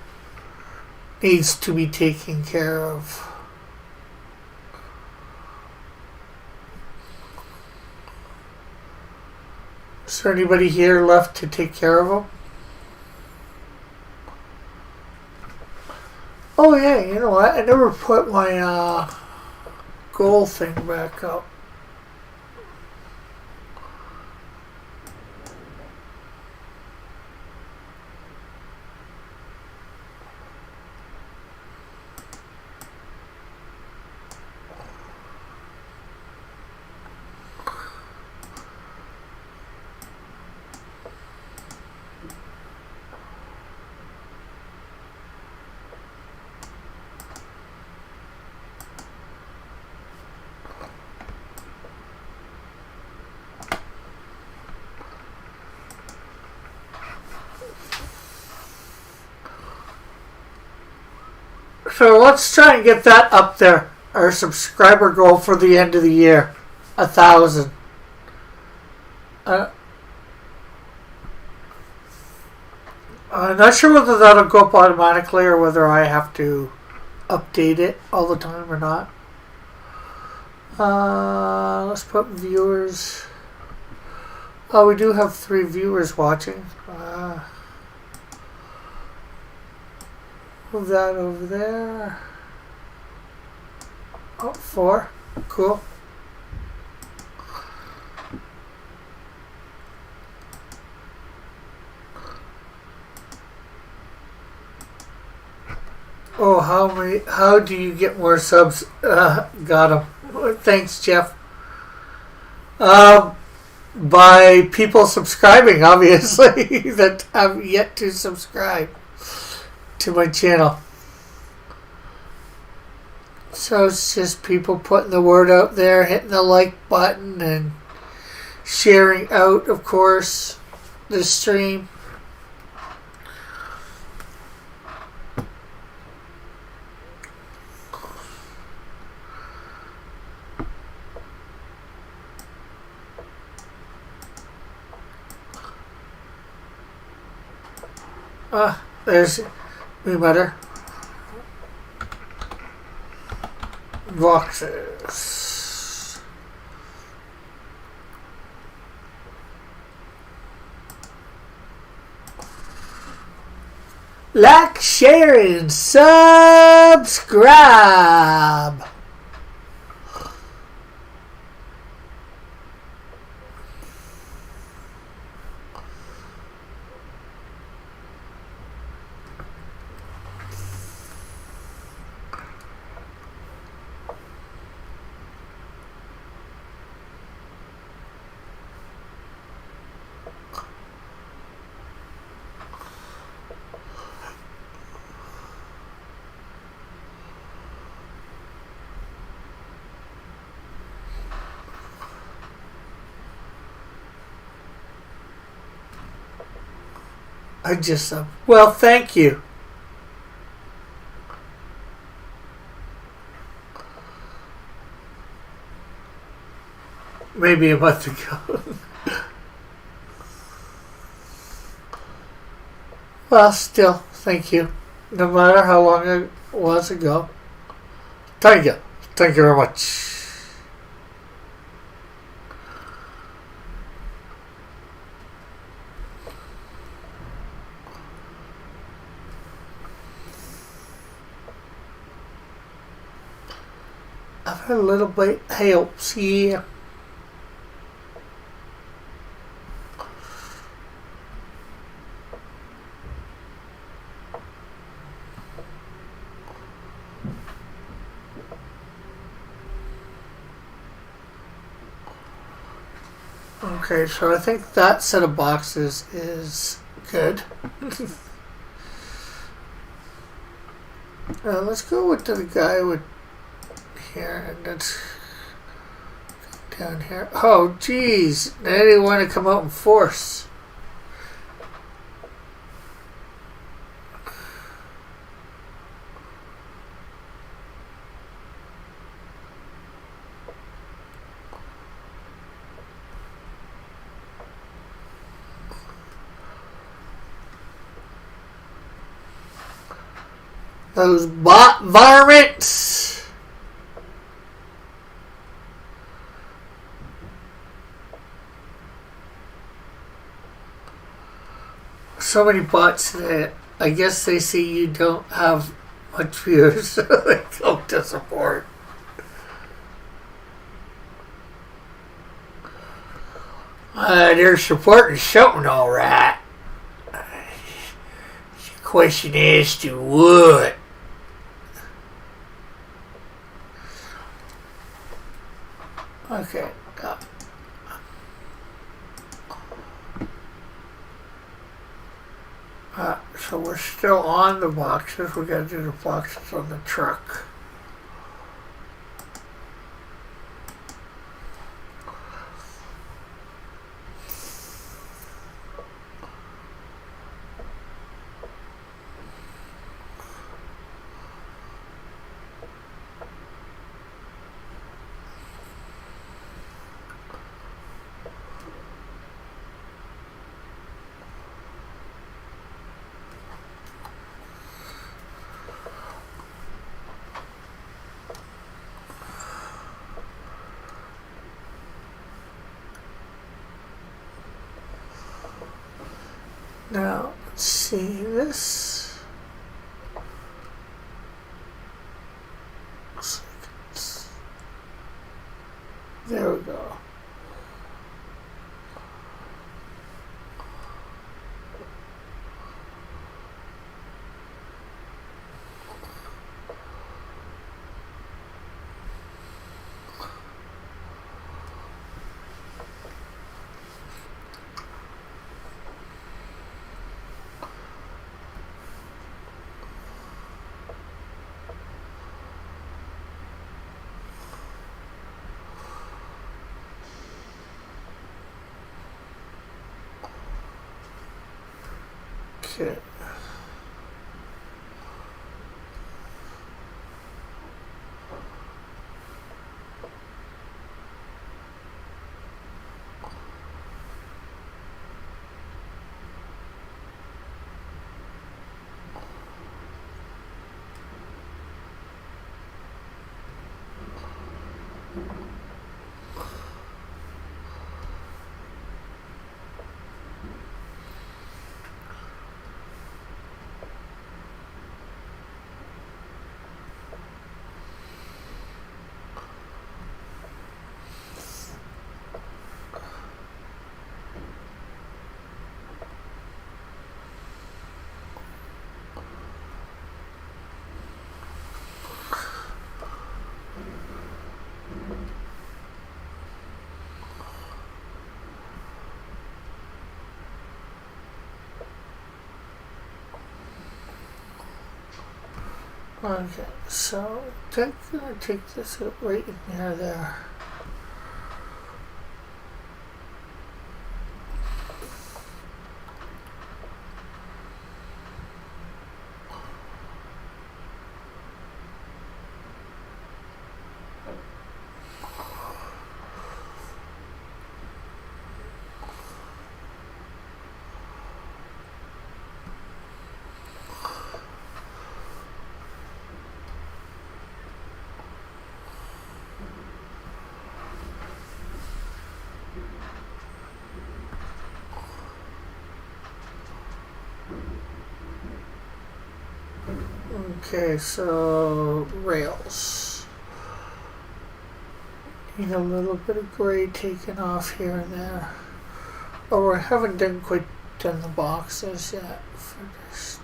needs to be taken care of. Is there anybody here left to take care of him? Oh yeah, you know what? I never put my goal thing back up. So let's try and get that up there. Our subscriber goal for the end of the year. 1,000. I'm not sure whether that'll go up automatically or whether I have to update it all the time or not. Let's put viewers. Oh, we do have 3 viewers watching. Move that over there. Oh, 4. Cool. Oh, how do you get more subs? Got him. Thanks, Jeff. By people subscribing, obviously, that have yet to subscribe to my channel. So it's just people putting the word out there, hitting the like button, and sharing out, of course, the stream. There's me better. Boxes. Like, share, and subscribe. I just, well, thank you. Maybe a month ago. Well, still, thank you. No matter how long it was ago. Thank you. Thank you very much. I've had a little bit helps, yeah. Okay, so I think that set of boxes is good. Let's go with the guy with here, and let's go down here. Oh, geez, now they want to come out in force. Those bot varmints. So many bots that I guess they see you don't have much viewers, so they come to support. They're supporting something, all right. The question is to what? Okay. So we're still on the boxes. We got to do the boxes on the truck. Now, let's see this. There we go. Okay. Okay, so I'm gonna take this right in near there. Okay, so rails. Need a little bit of gray taken off here and there. Oh, I haven't quite done the boxes yet. First.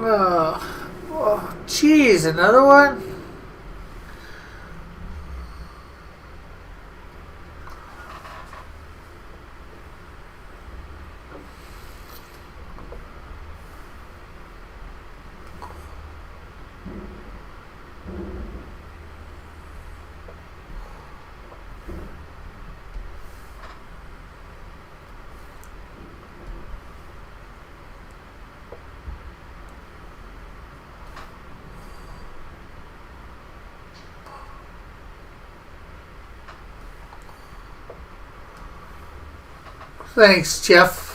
Oh, geez, another one? Thanks, Jeff.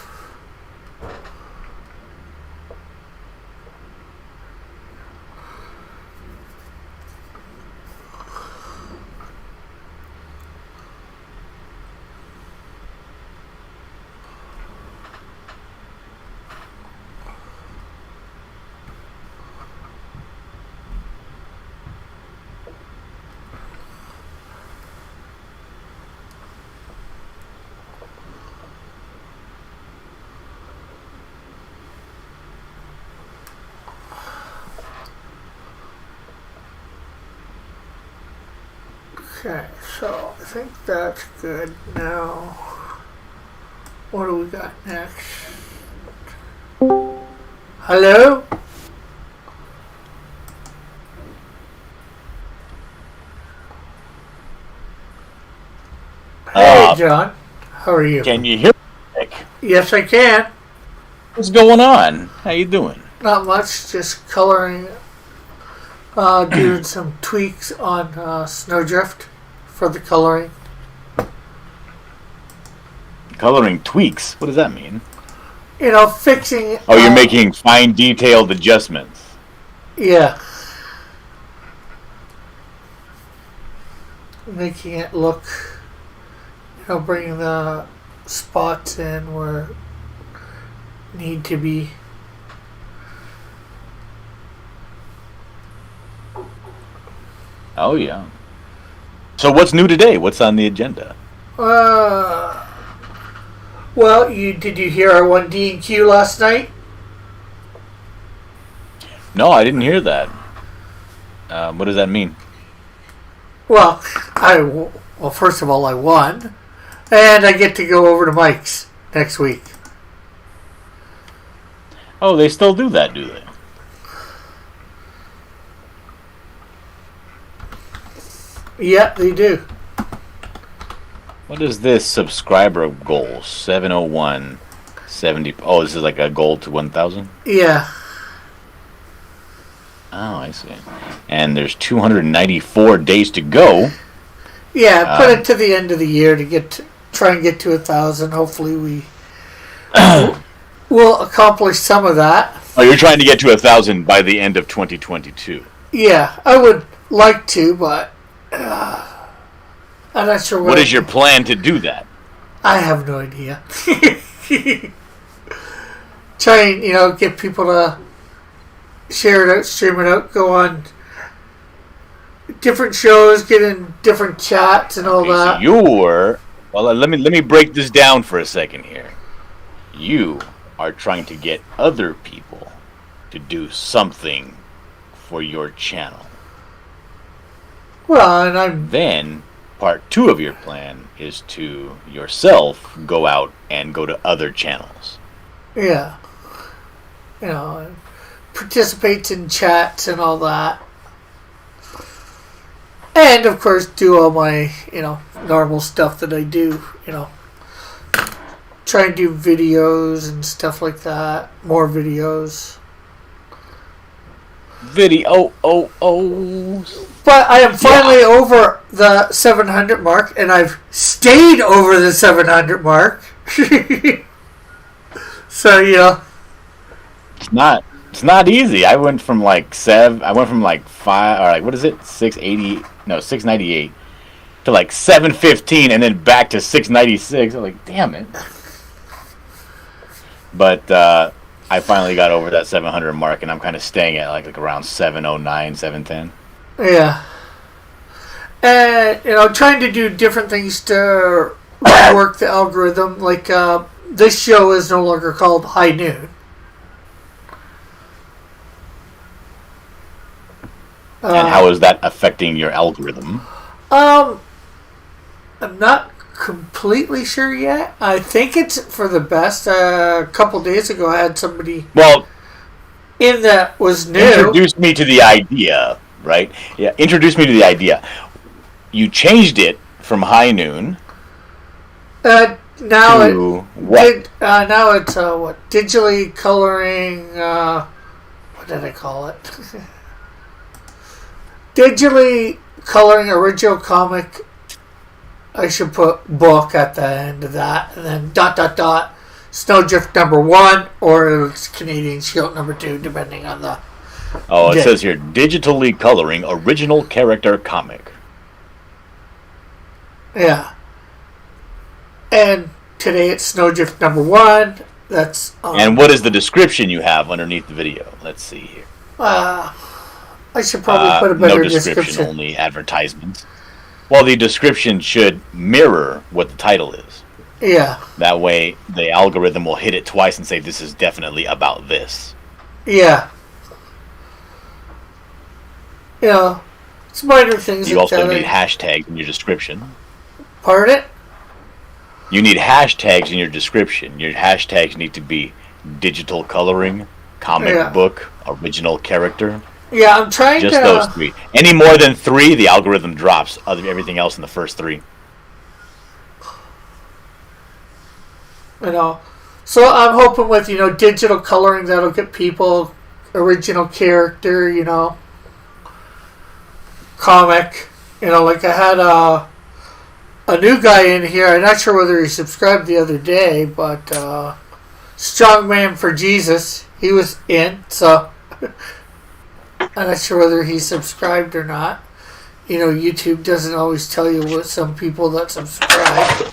Okay, so I think that's good. Now, what do we got next? Hello? Hey, John. How are you? Can you hear me, Nick? Yes, I can. What's going on? How you doing? Not much, just coloring, doing some tweaks on Snowdrift for the coloring. Coloring tweaks? What does that mean? You know, fixing... Oh, you're making fine detailed adjustments. Yeah. Making it look... You know, bringing the spots in where need to be. Oh, yeah. So what's new today? What's on the agenda? Well, did you hear our one D&Q last night? No, I didn't hear that. What does that mean? Well, first of all, I won. And I get to go over to Mike's next week. Oh, they still do that, do they? Yep, they do. What is this subscriber goal? 701.70. Oh, this is like a goal to 1,000? Yeah. Oh, I see. And there's 294 days to go. Yeah, put it to the end of the year to try and get to 1,000. Hopefully we will accomplish some of that. Oh, you're trying to get to 1,000 by the end of 2022. Yeah, I would like to, but I'm not sure what is your plan to do that? I have no idea. Try and, get people to share it out, stream it out, go on different shows, get in different chats and all that. So let me break this down for a second here. You are trying to get other people to do something for your channel. Well, and then part 2 of your plan is to yourself go out and go to other channels. Yeah. Participate in chats and all that. And, of course, do all my, normal stuff that I do, try and do videos and stuff like that. More videos. Video. But I am finally over the 700 mark, and I've stayed over the 700 mark. So, you know. It's not easy. I went from like 5, or like, what is it? 698 to like 715, and then back to 696. I'm like, damn it. But I finally got over that 700 mark, and I'm kind of staying at like around 709, 710. Yeah. And, you know, trying to do different things to work the algorithm. Like, this show is no longer called High Noon. And how is that affecting your algorithm? I'm not completely sure yet. I think it's for the best. A couple days ago, I had somebody in that was new. Introduce me to the idea, right? Yeah, introduce me to the idea. You changed it from High Noon now to what? Now it's what? Digitally coloring. What did I call it? Digitally coloring original comic. I should put book at the end of that, and then ... Snowdrift number 1, or it's Canadian Shield number 2, depending on the. Oh, it says here digitally coloring original character comic. Yeah. And today it's Snowdrift number 1. That's. And what is the description you have underneath the video? Let's see here. I should probably put a better no description. Only advertisements. Well, the description should mirror what the title is. Yeah. That way, the algorithm will hit it twice and say, this is definitely about this. Yeah. You know, it's minor things. You also need hashtags in your description. Pardon it? You need hashtags in your description. Your hashtags need to be digital coloring, comic book, original character. Yeah, I'm trying just those 3. Any more than 3, the algorithm drops everything else in the first 3. You know, so I'm hoping with, you know, digital coloring that'll get people original character, you know, comic. You know, like I had a new guy in here. I'm not sure whether he subscribed the other day, but Strongman for Jesus, he was in, so I'm not sure whether he subscribed or not. You know, YouTube doesn't always tell you what some people that subscribe.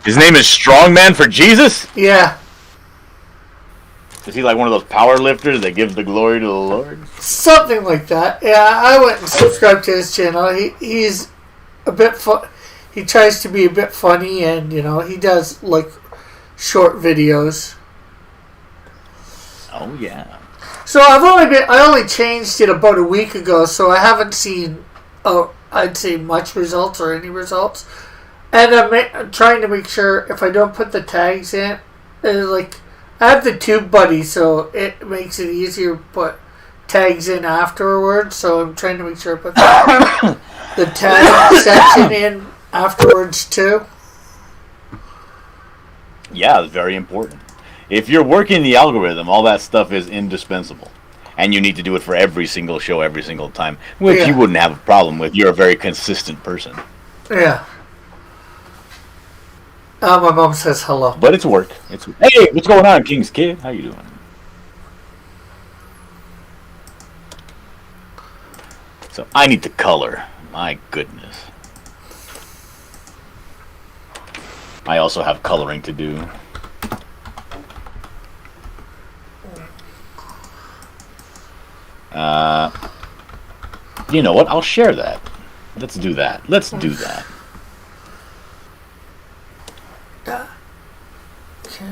His name is Strongman for Jesus? Yeah. Is he like one of those power lifters that gives the glory to the Lord? Something like that. Yeah, I went and subscribed to his channel. He's a bit he tries to be a bit funny, and, you know, he does, like, short videos. Oh, yeah. So I only changed it about a week ago, so I haven't seen, I'd say much results or any results. And I'm trying to make sure if I don't put the tags in, like, I have the Tube Buddy, so it makes it easier to put tags in afterwards. So I'm trying to make sure I put the tag section in afterwards too. Yeah, it's very important. If you're working the algorithm, all that stuff is indispensable. And you need to do it for every single show, every single time. Which you wouldn't have a problem with. You're a very consistent person. Yeah. My mom says hello. But it's work. Hey, what's going on, King's Kid? How you doing? So, I need to color. My goodness. I also have coloring to do. You know what? I'll share that. Let's do that. Let's do that. Okay,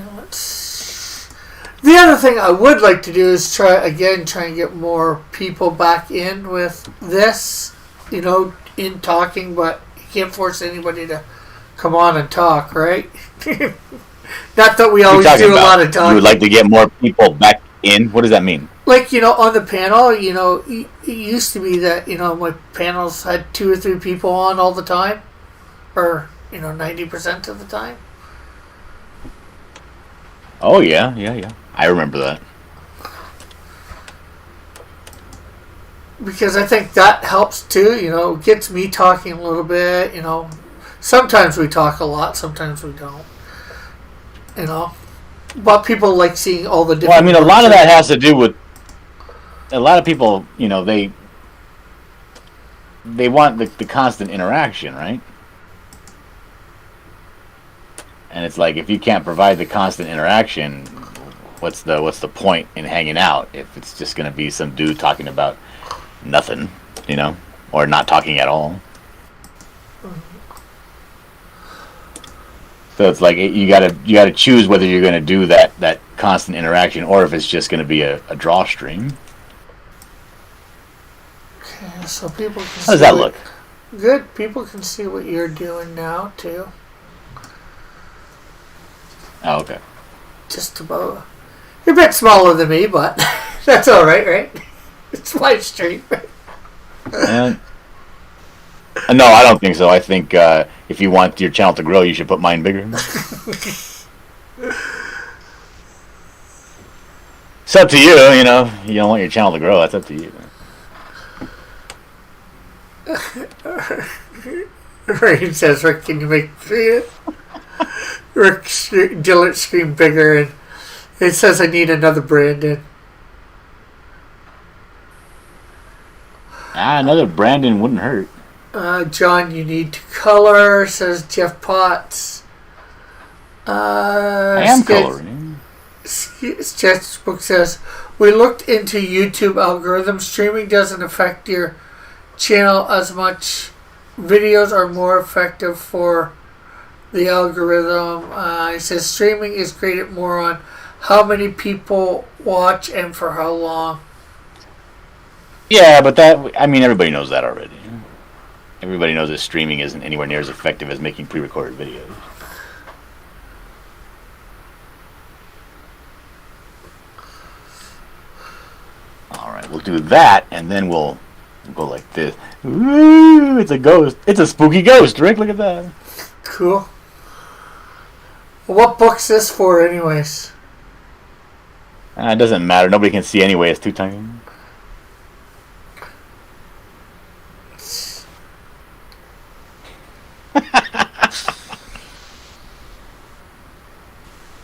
the other thing I would like to do is try and get more people back in with this, you know, in talking, but you can't force anybody to come on and talk, right? Not that we always do a lot of talking. You would like to get more people back in? What does that mean? Like, you know, on the panel, you know, it used to be that, you know, my panels had 2 or 3 people on all the time. Or, you know, 90% of the time. Oh, yeah. I remember that. Because I think that helps too, gets me talking a little bit, Sometimes we talk a lot, sometimes we don't, But people like seeing all the different... Well, I mean, a lot of that has to do with... A lot of people, they want the constant interaction, right? And it's like, if you can't provide the constant interaction, what's the point in hanging out if it's just going to be some dude talking about nothing, or not talking at all? So it's like you gotta choose whether you're going to do that constant interaction or if it's just going to be a drawstring. Okay, so people can How does that look? Good. People can see what you're doing now too. Oh, okay. Just about. You're a bit smaller than me, but that's all right? It's my stream. And no, I don't think so. I think if you want your channel to grow, you should put mine bigger. It's up to you, You don't want your channel to grow. That's up to you. Rain says, Rick, can you make Rick's Dillard screen bigger? And it says I need another Brandon. Another Brandon wouldn't hurt. John, you need to color, says Jeff Potts. I am coloring. Jeff's book says, we looked into YouTube algorithm. Streaming doesn't affect your channel as much. Videos are more effective for the algorithm. It says streaming is graded more on how many people watch and for how long. Yeah, but everybody knows that already. Everybody knows that streaming isn't anywhere near as effective as making pre-recorded videos. Alright, we'll do that, and then we'll go like this. Ooh, it's a ghost. It's a spooky ghost, Rick. Look at that. Cool. What book's this for, anyways? It doesn't matter. Nobody can see anyway. It's too tiny.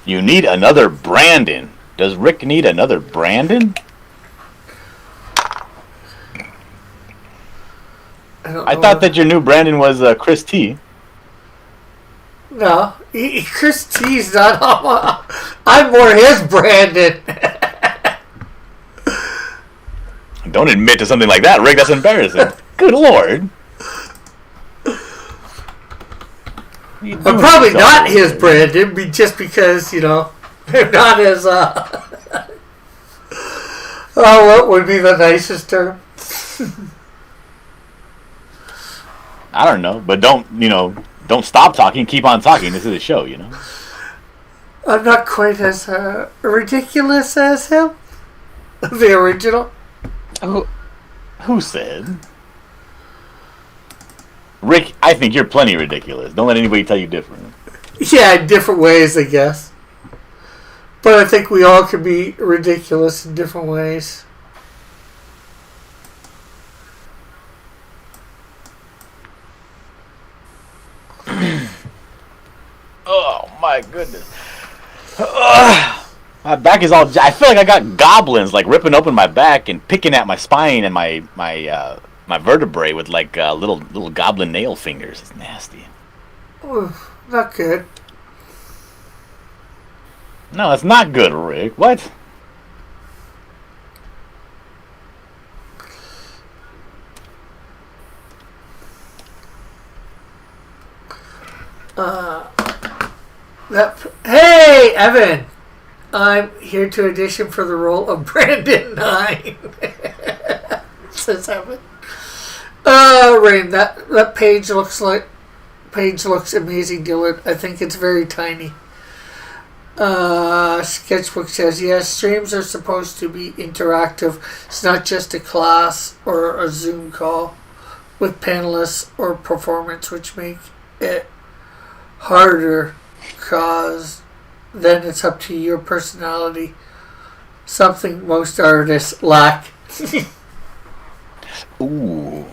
You need another Brandon. Does Rick need another Brandon? I thought that your new Brandon was Chris T. No, Chris T's not on. I'm more his Brandon. Don't admit to something like that, Rick. That's embarrassing. Good Lord. I'm probably not his Brandon, just because, they're not as, what would be the nicest term? I don't know, but don't stop talking, keep on talking. This is a show, I'm not quite as ridiculous as him. The original. Who said? Rick, I think you're plenty ridiculous. Don't let anybody tell you different. Yeah, in different ways, I guess. But I think we all can be ridiculous in different ways. Oh, my goodness. My back is all... I feel like I got goblins, ripping open my back and picking at my spine and my vertebrae with little goblin nail fingers. It's nasty. Ooh, not good. No, it's not good, Rick. What? Hey, Evan! I'm here to audition for the role of Brandon 9. Says Evan. Rain, that page looks amazing, Dylan. I think it's very tiny. Sketchbook says, yes, streams are supposed to be interactive. It's not just a class or a Zoom call with panelists or performance, which make it harder cause then it's up to your personality. Something most artists lack. Ooh.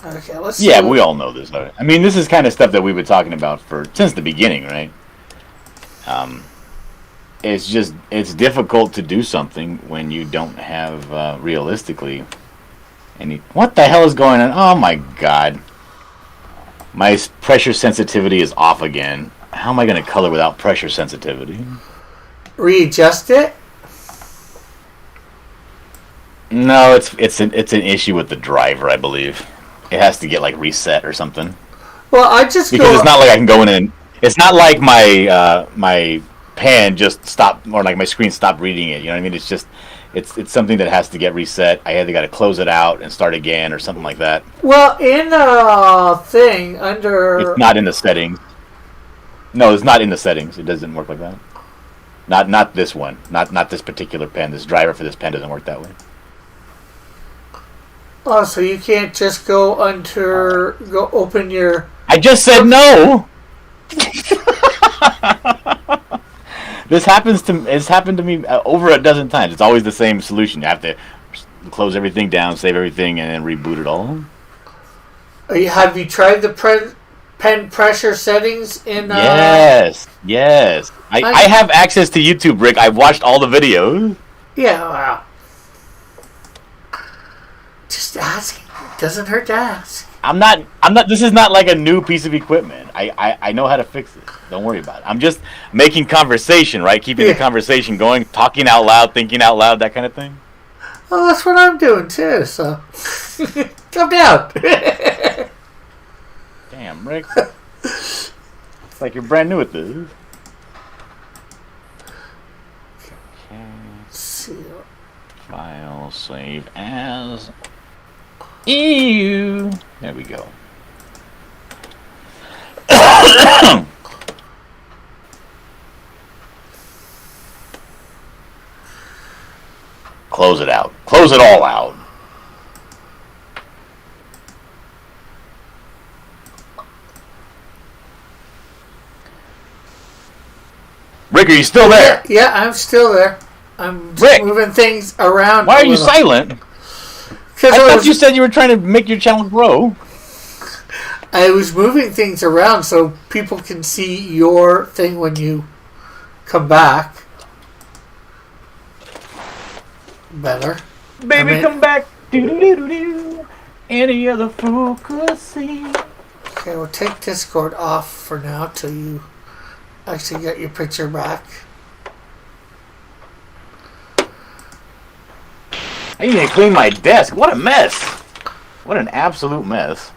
Okay, let's see. Yeah, we all know this. I mean, this is kind of stuff that we've been talking about since the beginning, right? It's difficult to do something when you don't have realistically any. What the hell is going on? Oh my god. My pressure sensitivity is off again. How am I going to color without pressure sensitivity? Readjust it? No, it's an issue with the driver, I believe. It has to get like reset or something. Well, because it's not like I can go in and it's not like my my pen just stopped or like my screen stopped reading it. You know what I mean? It's just it's something that has to get reset. I either got to close it out and start again or something like that. Well, in thing under it's not in the settings. No, it's not in the settings. It doesn't work like that. Not this one. Not this particular pen. This driver for this pen doesn't work that way. Oh, so you can't just go open your... I just said no! It's happened to me over a dozen times. It's always the same solution. You have to close everything down, save everything, and then reboot it all. Have you tried the pen pressure settings in... Yes. I have access to YouTube, Rick. I've watched all the videos. Yeah, wow. Just asking. Doesn't hurt to ask. I'm not. This is not like a new piece of equipment. I know how to fix it. Don't worry about it. I'm just making conversation, right? Keeping the conversation going, talking out loud, thinking out loud, that kind of thing. Well, that's what I'm doing too. So, come down. Damn, Rick. It's like you're brand new at this. Seal. File, save as. Ew. There we go. Close it out. Close it all out. Rick, are you still there? Yeah, I'm still there. I'm just moving things around. Why are you silent? I thought you said you were trying to make your channel grow. I was moving things around so people can see your thing when you come back. Better. Baby, come back. Do-do-do-do-do. Any other fool could see. Okay, we'll take Discord off for now till you actually get your picture back. I need to clean my desk. What a mess. What an absolute mess.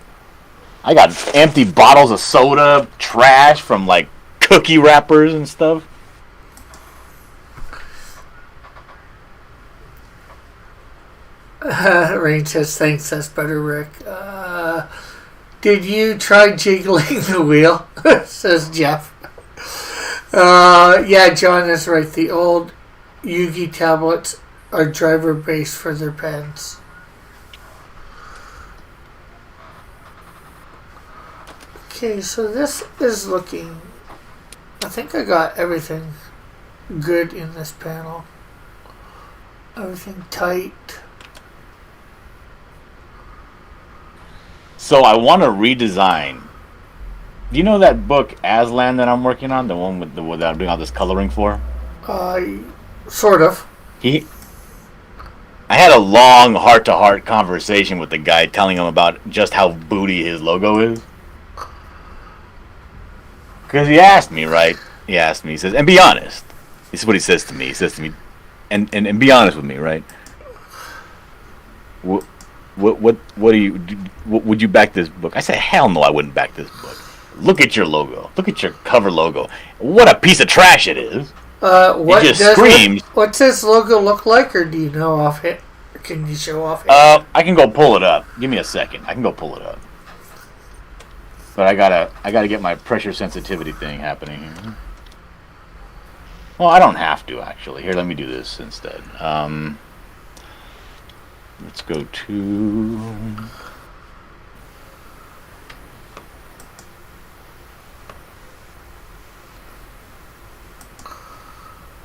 I got empty bottles of soda, trash from like cookie wrappers and stuff. Rain says, thanks, that's better, Rick. Did you try jiggling the wheel? Says Jeff. Yeah, John is right. The old Yugi tablets are driver based for their pens. Okay, so this is looking... I think I got everything good in this panel. Everything tight. So I want to redesign. Do you know that book Aslan that I'm working on? The one with that I'm doing all this coloring for? Sort of. I had a long heart-to-heart conversation with the guy telling him about just how booty his logo is. Because he asked me, right? He asked me, he says, and be honest. This is what he says to me. He says to me, and be honest with me, right? What do you... would you back this book? I said, hell no, I wouldn't back this book. Look at your logo. Look at your cover logo. What a piece of trash it is. What it just screams. What's this logo look like, or do you know off it? Can you show off it? I can go pull it up. Give me a second. I can go pull it up. But I gotta get my pressure sensitivity thing happening here. Well, I don't have to actually. Here, let me do this instead. Let's go to...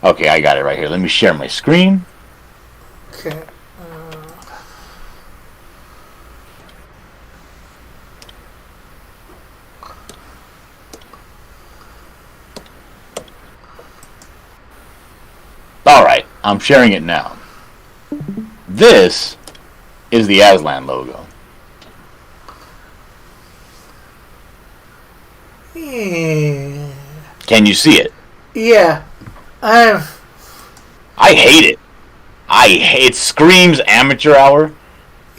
Okay, I got it right here. Let me share my screen. Okay. Alright, I'm sharing it now. This is the Aslan logo. Yeah. Can you see it? Yeah. I hate it. It screams amateur hour.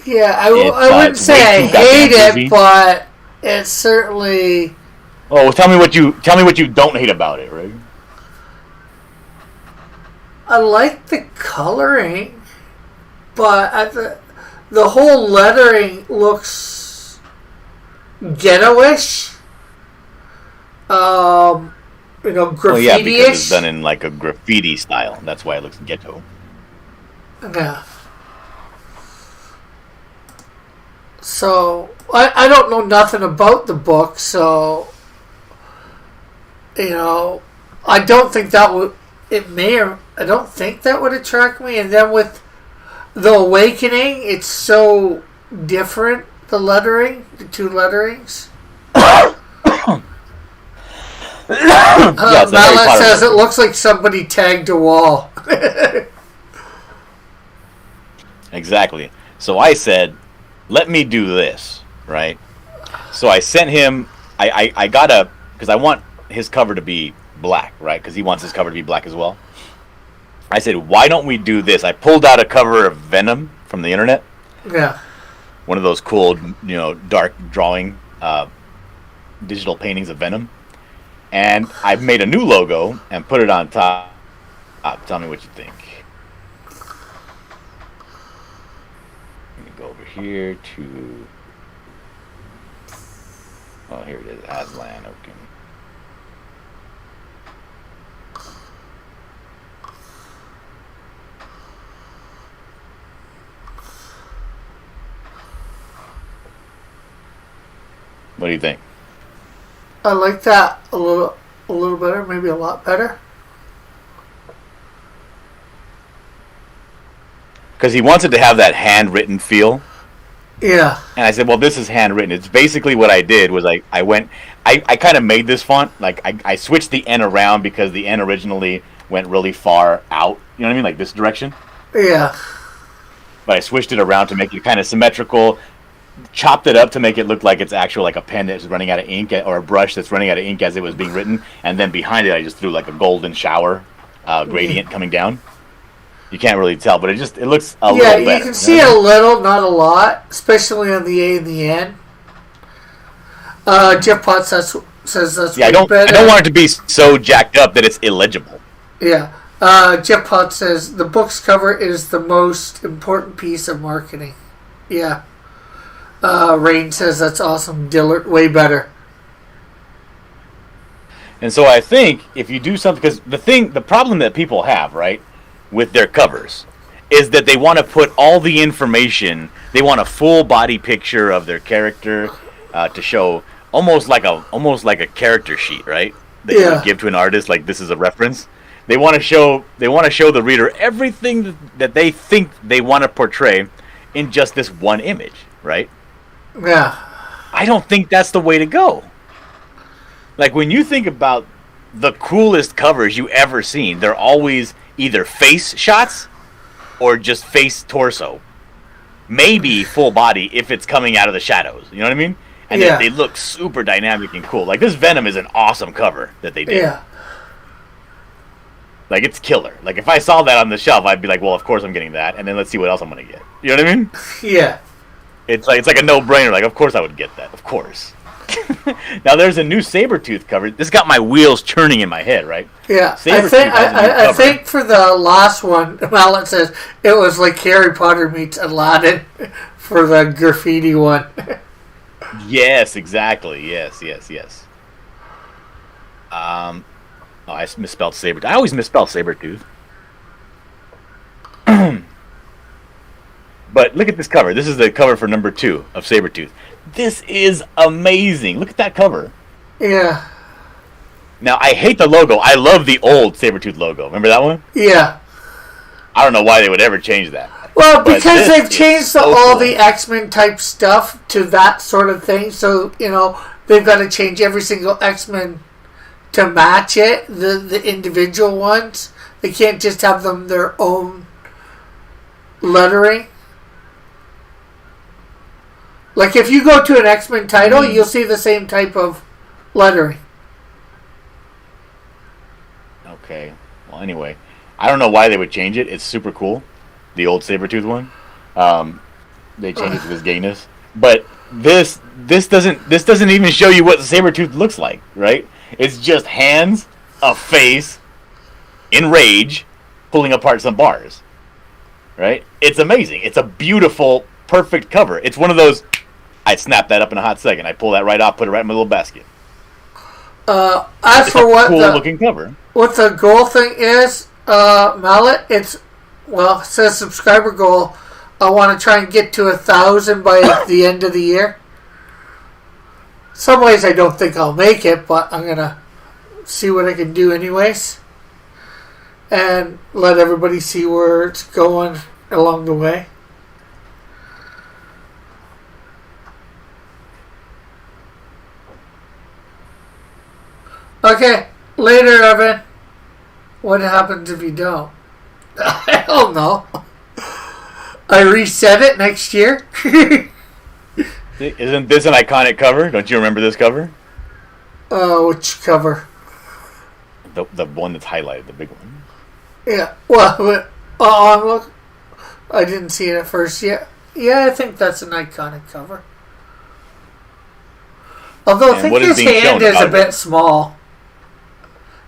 Yeah, I wouldn't say I hate it, but it's certainly. Oh, well, tell me what you don't hate about it, right? I like the coloring, but the whole lettering looks ghetto-ish. Graffiti-ish. Oh yeah, because it's done in like a graffiti style. That's why it looks ghetto. Yeah. So I don't know nothing about the book, so I don't think that would. I don't think that would attract me. And then with The Awakening, it's so different. The lettering, the two letterings. Mallet says it looks like somebody tagged a wall. Exactly. So I said, let me do this, right? So I sent him, I got because I want his cover to be black, right? Because he wants his cover to be black as well. I said, why don't we do this? I pulled out a cover of Venom from the internet. Yeah. One of those cool, dark drawing, digital paintings of Venom. And I've made a new logo and put it on top. Tell me what you think. Let me go over here to... Oh, here it is. Aslan. Okay. What do you think? I like that a little better, maybe a lot better. Because he wants it to have that handwritten feel. Yeah. And I said, well, this is handwritten. It's basically what I did was I kind of made this font. Like, I switched the N around because the N originally went really far out. You know what I mean? Like this direction. Yeah. But I switched it around to make it kind of symmetrical. Chopped it up to make it look like it's actual, like a pen that's running out of ink, or a brush that's running out of ink as it was being written. And then behind it, I just threw like a golden shower gradient coming down. You can't really tell, but it looks a little better. Yeah, you can see a little, not a lot, especially on the A and the N. Jeff Potts says that's I don't want it to be so jacked up that it's illegible. Yeah. Jeff Potts says the book's cover is the most important piece of marketing. Yeah. Rain says that's awesome. Dillard, way better. And so I think if you do something, because the problem that people have, right, with their covers, is that they want to put all the information. They want a full body picture of their character to show, almost like a character sheet, right? That you would give to an artist, like this is a reference. They want to show the reader everything that they think they want to portray in just this one image, right? Yeah. I don't think that's the way to go. Like, when you think about the coolest covers you ever seen, they're always either face shots or just face torso. Maybe full body if it's coming out of the shadows. You know what I mean? And they look super dynamic and cool. Like, this Venom is an awesome cover that they did. Yeah. Like, it's killer. Like, if I saw that on the shelf, I'd be like, well, of course I'm getting that. And then let's see what else I'm going to get. You know what I mean? Yeah. It's like a no-brainer. Like, of course I would get that. Of course. Now, there's a new Sabretooth cover. This got my wheels churning in my head, right? Yeah. I think for the last one, Mallet says it was like Harry Potter meets Aladdin for the graffiti one. Yes, exactly. Yes. I misspelled Sabretooth. I always misspell Sabretooth. But look at this cover. This is the cover for number 2 of Sabretooth. This is amazing. Look at that cover. Yeah. Now, I hate the logo. I love the old Sabretooth logo. Remember that one? Yeah. I don't know why they would ever change that. Well, But because this they've is changed so all cool. the X-Men type stuff to that sort of thing. So, they've got to change every single X-Men to match it, the individual ones. They can't just have them their own lettering. Like, if you go to an X-Men title, you'll see the same type of lettering. Okay. Well, anyway, I don't know why they would change it. It's super cool, the old Sabretooth one. They changed it to this gayness, but this doesn't even show you what Sabretooth looks like, right? It's just hands, a face, in rage, pulling apart some bars, right? It's amazing. It's a beautiful, perfect cover. It's one of those. I snap that up in a hot second. I pull that right off, put it right in my little basket. As It's for a what cool looking cover. what the goal thing is, Mallet, it says subscriber goal. I want to try and get to 1,000 by the end of the year. Some ways I don't think I'll make it, but I'm gonna see what I can do anyways, and let everybody see where it's going along the way. Okay, later, Evan. What happens if you don't? I don't know. I reset it next year. Isn't this an iconic cover? Don't you remember this cover? Which cover? The one that's highlighted, the big one. Yeah. Well, look. I didn't see it at first yet. Yeah, I think that's an iconic cover. Although I And think what is his being hand shown is a about bit it? small.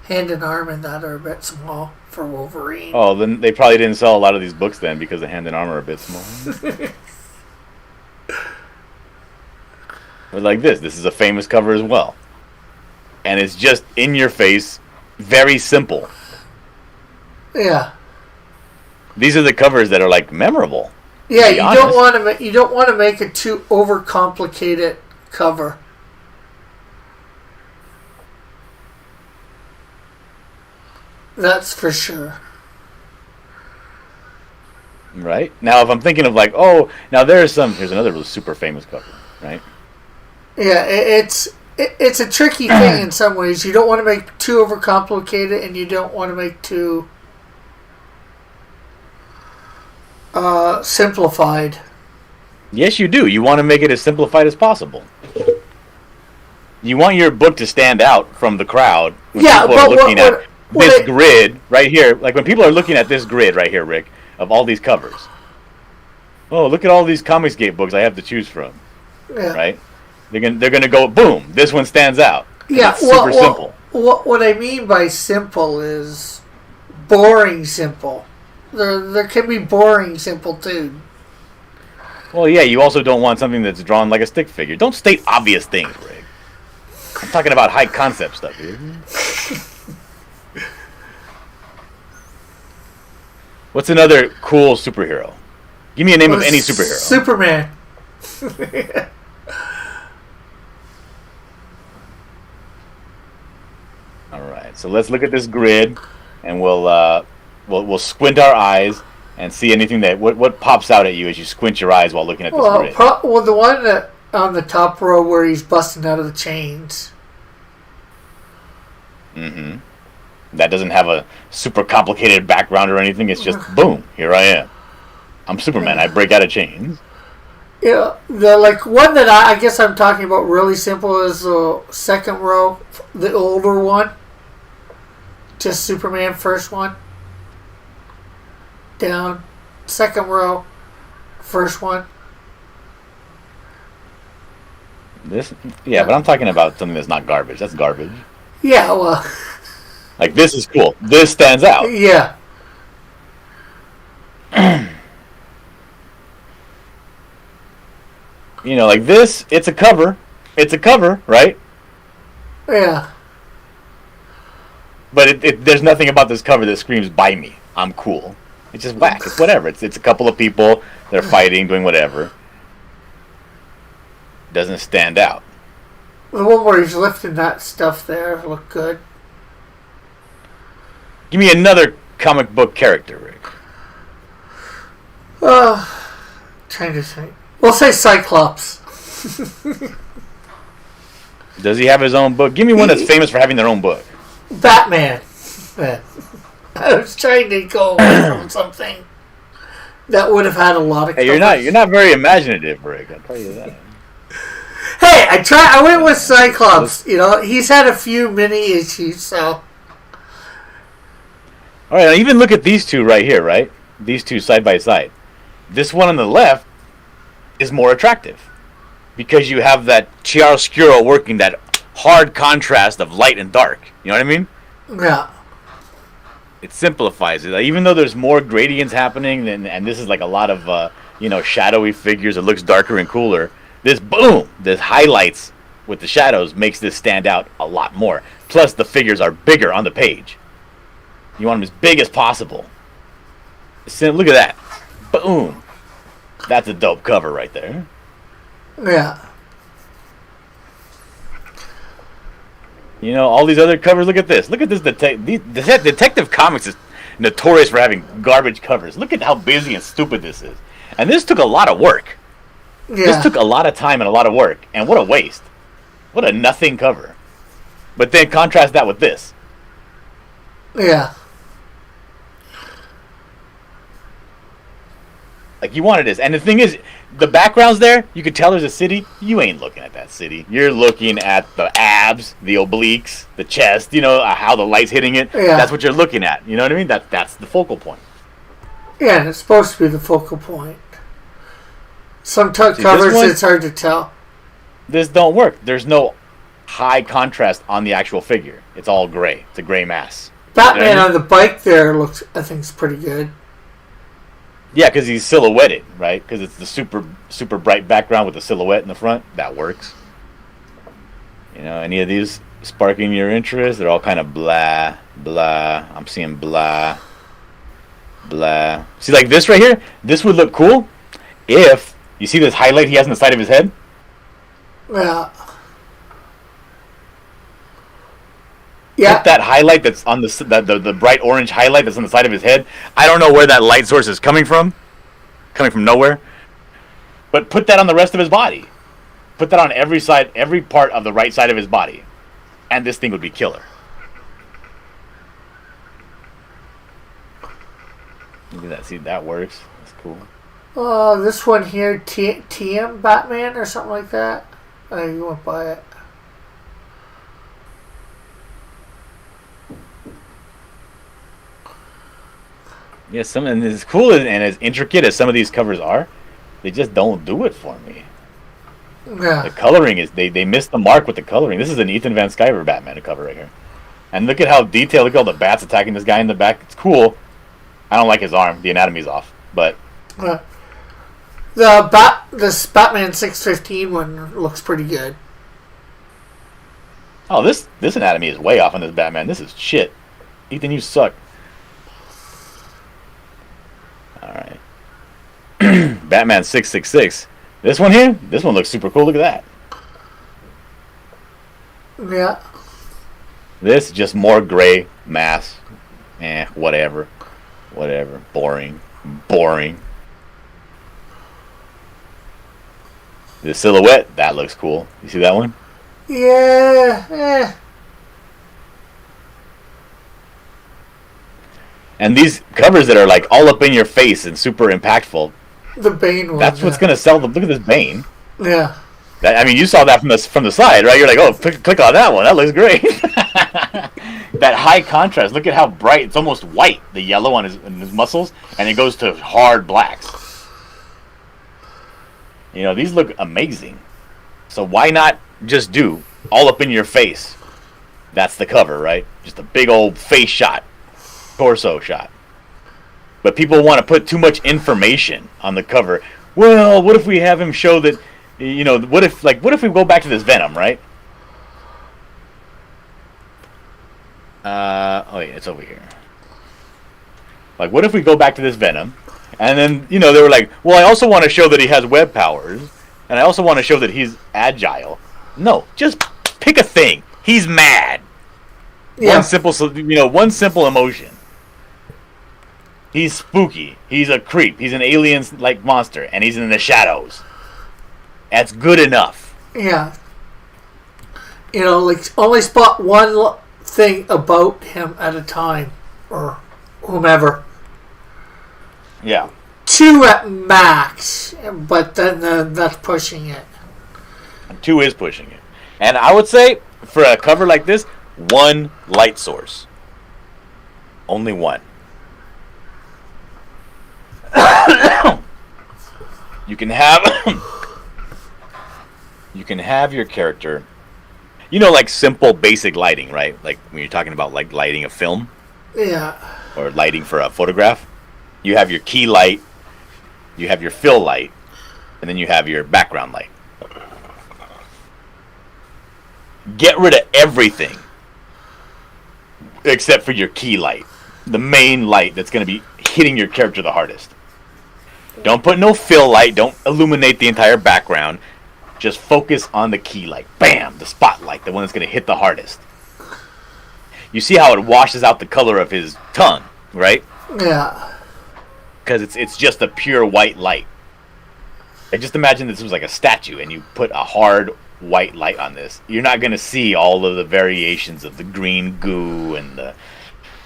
Hand and arm and that are a bit small for Wolverine. Oh, then they probably didn't sell a lot of these books then because the hand and arm are a bit small. But like this is a famous cover as well. And it's just in your face, very simple. Yeah. These are the covers that are like memorable. Yeah, be you honest. don't want to make a too overcomplicated cover. That's for sure. Right? Now if I'm thinking of like, oh, now here's another super famous cover, right? Yeah, it's a tricky thing in some ways. You don't want to make too overcomplicated, and you don't want to make too simplified. Yes, you do. You want to make it as simplified as possible. You want your book to stand out from the crowd when Yeah, people are but looking at what this I- grid right here. Like when people are looking at this grid right here, Rick, of all these covers. Oh, look at all these Comicsgate books I have to choose from. Yeah. Right? They're gonna go boom. This one stands out. Yeah, It's super simple. What I mean by simple is boring simple. There can be boring simple too. Well, yeah. You also don't want something that's drawn like a stick figure. Don't state obvious things, Rick. I'm talking about high concept stuff here. What's another cool superhero? Give me a name of any superhero. Superman. All right, so let's look at this grid, and we'll squint our eyes and see anything that what pops out at you as you squint your eyes while looking at this grid. Well, the one that on the top row where he's busting out of the chains. Mm-hmm. That doesn't have a super complicated background or anything. It's just boom, here I am. I'm Superman. I break out of chains. Yeah, the one that I guess I'm talking about really simple is the second row, the older one. Just Superman first one. Down, second row, first one. But I'm talking about something that's not garbage. That's garbage. Yeah, well, Like this is cool. This stands out. yeah. You know, like this. It's a cover. It's a cover, right? Yeah. But there's nothing about this cover that screams "Buy me, I'm cool." It's just whack. It's whatever. It's a couple of people. They're fighting, doing whatever. Doesn't stand out. The one where he's lifting that stuff there looked good. Give me another comic book character, Rick. Trying to think. We'll say Cyclops. Does he have his own book? Give me one that's famous for having their own book. Batman. Yeah. I was trying to go away from something that would have had a lot of covers. Hey, you're not very imaginative, Rick. I'll tell you that. Hey, I went with Cyclops. You know, he's had a few mini issues, so. All right, now even look at these two right here, right? These two side by side. This one on the left is more attractive because you have that chiaroscuro working, that hard contrast of light and dark. You know what I mean? Yeah. It simplifies it. Even though there's more gradients happening, and this is like a lot of shadowy figures, it looks darker and cooler. This highlights with the shadows makes this stand out a lot more. Plus, the figures are bigger on the page. You want them as big as possible. Look at that. Boom. That's a dope cover right there. Yeah. You know, all these other covers, look at this. Look at this. Detective Comics is notorious for having garbage covers. Look at how busy and stupid this is. And this took a lot of work. Yeah. This took a lot of time and a lot of work. And what a waste. What a nothing cover. But then contrast that with this. Yeah. Like, you wanted this. And the thing is, the background's there. You could tell there's a city. You ain't looking at that city. You're looking at the abs, the obliques, the chest, how the light's hitting it. Yeah. That's what you're looking at. You know what I mean? That's the focal point. Yeah, and it's supposed to be the focal point. Some covers, it's hard to tell. This don't work. There's no high contrast on the actual figure. It's all gray. It's a gray mass. Batman on the bike there looks, I think, is pretty good. Yeah, because he's silhouetted, right? Because it's the super bright background with the silhouette in the front. That works. Any of these sparking your interest? They're all kind of blah, blah. I'm seeing blah, blah. See, like this right here? This would look cool if you see this highlight he has on the side of his head? Yeah. Yeah. Put that highlight that's on the bright orange highlight that's on the side of his head. I don't know where that light source is coming from nowhere. But put that on the rest of his body. Put that on every part of the right side of his body, and this thing would be killer. Look at that. See, that works. That's cool. This one here, TM Batman or something like that. I think you went by it. Yeah, and as cool and as intricate as some of these covers are, they just don't do it for me. Yeah. The coloring is they missed the mark with the coloring. This is an Ethan Van Sciver Batman cover right here, and look at how detailed. Look at all the bats attacking this guy in the back. It's cool. I don't like his arm. The anatomy's off, but this Batman 615 one looks pretty good. Oh, this anatomy is way off on this Batman. This is shit. Ethan, you suck. All right. Batman 666. This one here, this one looks super cool. Look at that. Yeah. This just more gray mass. Whatever. Boring. The silhouette, that looks cool. You see that one? Yeah. And these covers that are like all up in your face and super impactful. The Bane one. That's what's gonna sell them. Look at this Bane. Yeah. You saw that from the side, right? You're like, oh, click on that one. That looks great. That high contrast. Look at how bright. It's almost white. The yellow on his muscles, and it goes to hard blacks. These look amazing. So why not just do all up in your face? That's the cover, right? Just a big old face shot. Torso shot. But people want to put too much information on the cover. Well, what if we have him show that, what if we go back to this Venom, right? It's over here. Like, what if we go back to this Venom, and then, they were like, well, I also want to show that he has web powers, and I also want to show that he's agile. No, just pick a thing. He's mad. Yeah. One simple emotion. He's spooky. He's a creep. He's an alien-like monster, and he's in the shadows. That's good enough. Yeah. Like only spot one thing about him at a time, or whomever. Yeah. 2 at max, but then that's pushing it. 2 is pushing it. And I would say, for a cover like this, 1 light source. Only 1. You can have your character, like simple basic lighting, right? Like when you're talking about like lighting a film. Yeah. Or lighting for a photograph. You have your key light, you have your fill light, and then you have your background light. Get rid of everything except for your key light. The main light that's going to be hitting your character the hardest. Don't put no fill light. Don't illuminate the entire background. Just focus on the key light. Bam! The spotlight. The one that's going to hit the hardest. You see how it washes out the color of his tongue, right? Yeah. Because it's just a pure white light. I just imagine this was like a statue and you put a hard white light on this. You're not going to see all of the variations of the green goo and the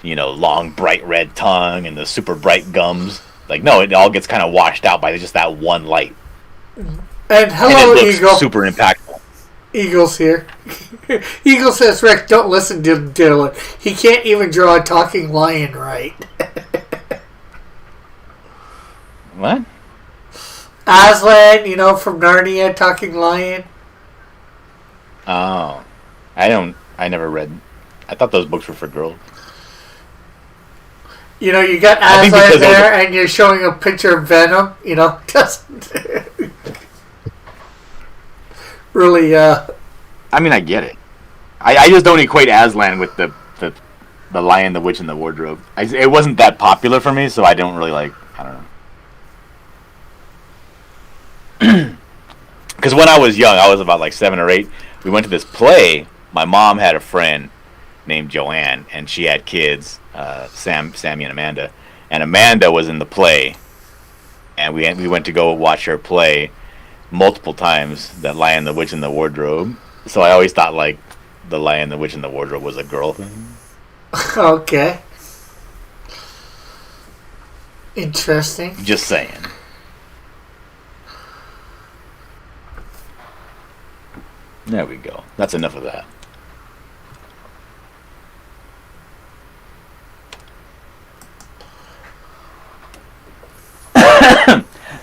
long bright red tongue and the super bright gums. Like, no, it all gets kind of washed out by just that one light. And hello, and it looks Eagle. Super impactful. Eagle's here. Eagle says, Rick, don't listen to Dylan. He can't even draw a talking lion right. What? Aslan, from Narnia, talking lion. Oh. I never read. I thought those books were for girls. You got Aslan there, and you're showing a picture of Venom. Just really. I mean, I get it. I just don't equate Aslan with the Lion, the Witch, and the Wardrobe. It wasn't that popular for me, so I don't really like. I don't know. Because when I was young, I was about like 7 or 8. We went to this play. My mom had a friend named Joanne, and she had kids, Sammy and Amanda. And Amanda was in the play, and we went to go watch her play multiple times. That Lion, the Witch, and the Wardrobe. So I always thought like the Lion, the Witch, and the Wardrobe was a girl thing. Okay. Interesting. Just saying. There we go. That's enough of that.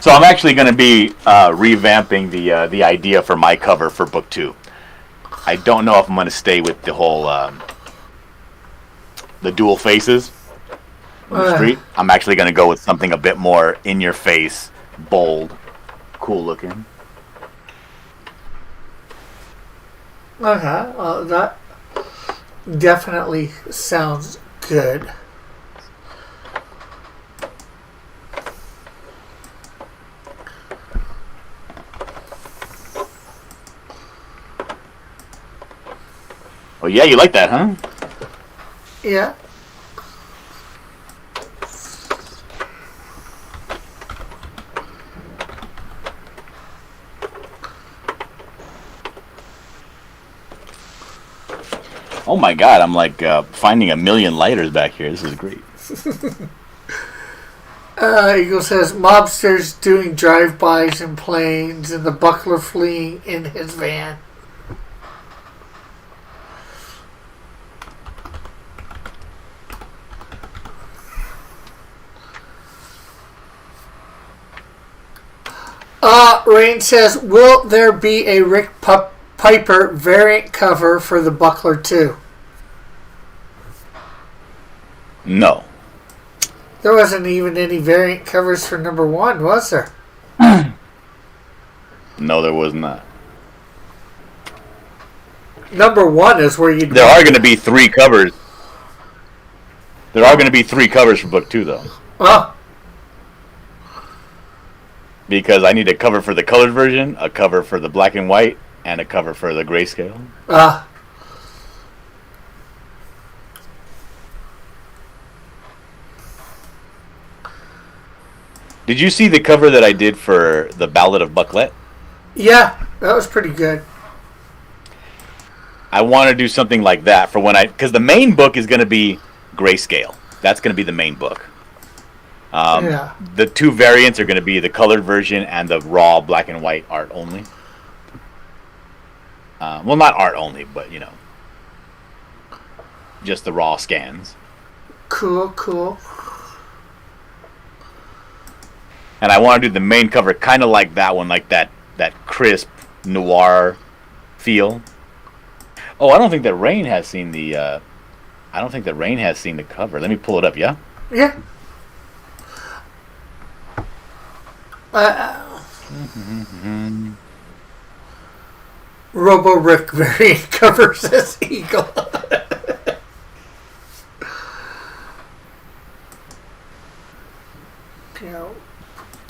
So I'm actually going to be revamping the idea for my cover for book 2. I don't know if I'm going to stay with the whole the dual faces in the street. I'm actually going to go with something a bit more in your face, bold, cool looking. Okay, well, that definitely sounds good. Oh yeah, you like that, huh? Yeah. Oh my god, I'm like finding a million lighters back here. This is great. Eagle says, mobsters doing drive-bys in planes and the buckler fleeing in his van. Rain says, will there be a Rick Piper variant cover for the Buckler 2? No. There wasn't even any variant covers for number 1, was there? No, there was not. Number 1 is where you... There are going to be 3 covers. There are going to be 3 covers for book 2, though. Oh. Because I need a cover for the colored version, a cover for the black and white, and a cover for the grayscale. Did you see the cover that I did for the Ballad of Bucklet? Yeah, that was pretty good. I want to do something like that for when because the main book is going to be grayscale. That's going to be the main book. Yeah. The two variants are going to be the colored version and the raw black and white art only. Well, not art only, but just the raw scans. Cool. And I want to do the main cover kind of like that one, like that crisp noir feel. Oh, I don't think that Rain has seen the. I don't think that Rain has seen the cover. Let me pull it up. Yeah. Yeah. Robo Rick variant cover says Eagle.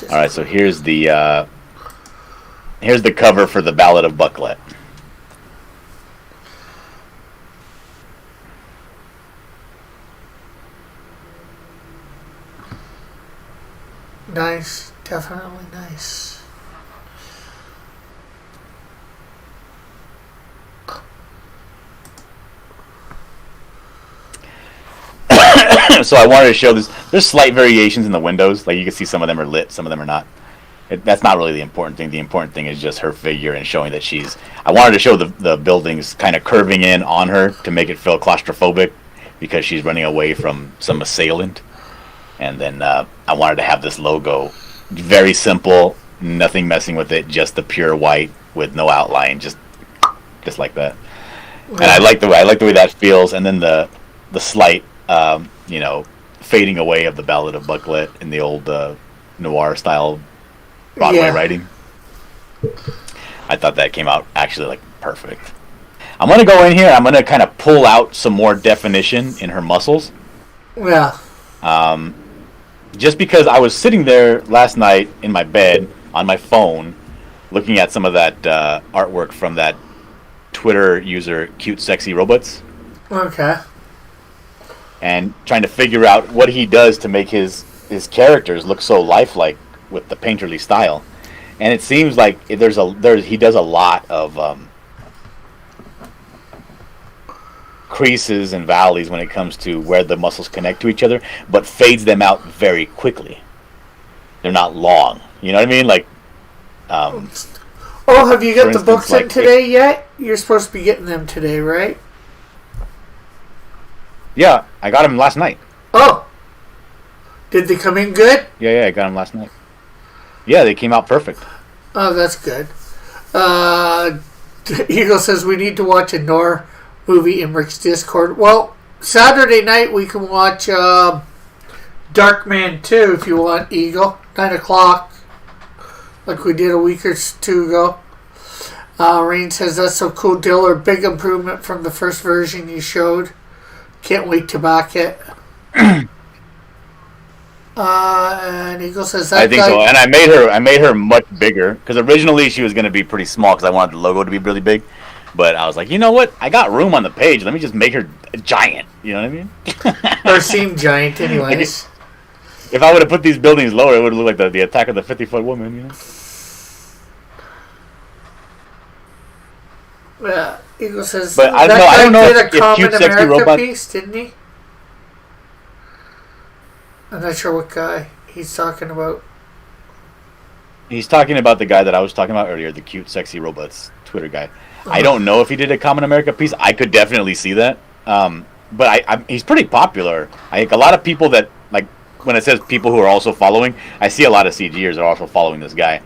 All right, so here's the cover for the Ballad of Bucklet. Nice, definitely nice. So I wanted to show this. There's slight variations in the windows. Like you can see some of them are lit, some of them are not. That's not really the important thing. The important thing is just her figure and showing that she's... I wanted to show the buildings kind of curving in on her to make it feel claustrophobic because she's running away from some assailant. And then I wanted to have this logo very simple, nothing messing with it, just the pure white with no outline, just like that. And I like the way that feels. And then the slight, fading away of the Ballad of Bucklet in the old noir style Broadway writing. I thought that came out actually like perfect. I'm gonna go in here. I'm gonna kind of pull out some more definition in her muscles. Yeah. Just because I was sitting there last night in my bed on my phone, looking at some of that artwork from that Twitter user, Cute Sexy Robots. Okay. And trying to figure out what he does to make his characters look so lifelike with the painterly style. And it seems like he does a lot of creases and valleys when it comes to where the muscles connect to each other, but fades them out very quickly. They're not long. You know what I mean? Like, have you got the books in today yet? You're supposed to be getting them today, right? Yeah, I got them last night. Oh. Did they come in good? Yeah, I got them last night. Yeah, they came out perfect. Oh, that's good. Eagle says we need to watch a Nor movie in Rick's Discord. Well, Saturday night we can watch Darkman 2 if you want, Eagle. 9 o'clock. Like we did a week or two ago. Rain says that's so cool, Diller. Big improvement from the first version you showed. Can't wait to back it. And Eagle says that. I think so, and I made her much bigger because originally she was going to be pretty small because I wanted the logo to be really big. But I was like, you know what? I got room on the page. Let me just make her giant. You know what I mean? Or seem giant, anyways. If I would have put these buildings lower, it would have looked like the Attack of the 50-Foot Woman. You know? Yeah. Eagle says, but I don't know if Cute Sexy Robot piece, didn't he? I'm not sure what guy he's talking about. He's talking about the guy that I was talking about earlier, the Cute Sexy Robots Twitter guy. I don't know if he did a Common America piece. I could definitely see that. But he's pretty popular. A lot of people that, like, when it says people who are also following, I see a lot of CGers are also following this guy.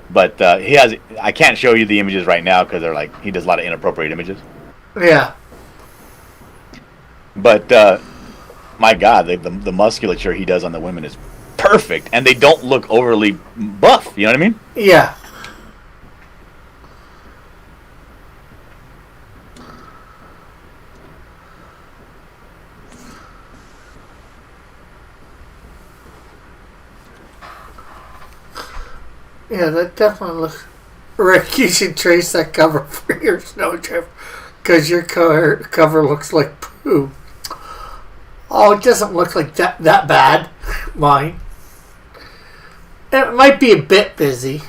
But I can't show you the images right now because they're like, he does a lot of inappropriate images. Yeah. But, my God, the musculature he does on the women is perfect. And they don't look overly buff. You know what I mean? Yeah. Yeah, that definitely looks... Rick, you should trace that cover for your snow trip. Because your cover looks like poo. Oh, it doesn't look like that bad. Mine. It might be a bit busy.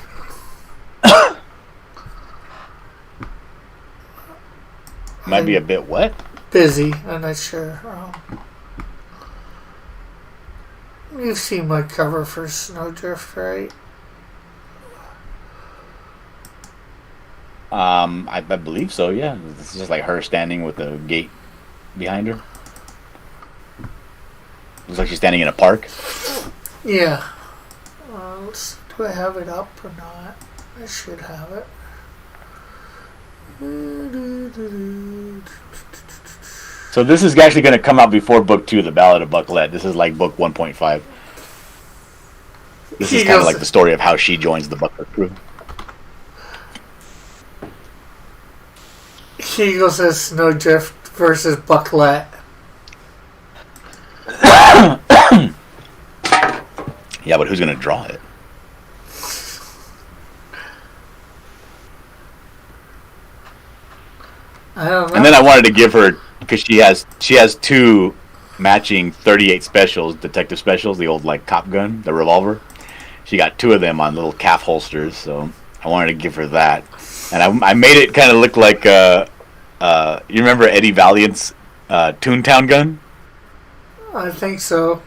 Might be a bit what? Busy. I'm not sure. You've seen my cover for Snowdrift, right? I believe so. Yeah, it's just like her standing with a gate behind her. Looks like she's standing in a park. Yeah. Do I have it up or not? I should have it. So this is actually going to come out before book 2, The Ballad of Bucklet. This is like book 1.5. This is kind of like the story of how she joins the Bucklet crew. Hegel says Snowdrift versus Bucklet. Yeah, but who's going to draw it? I don't know. And then I wanted to give her, because she has 2 matching 38 specials, detective specials, the old like cop gun, the revolver. She got 2 of them on little calf holsters, so I wanted to give her that. And I made it kind of look like, you remember Eddie Valiant's Toontown gun? I think so.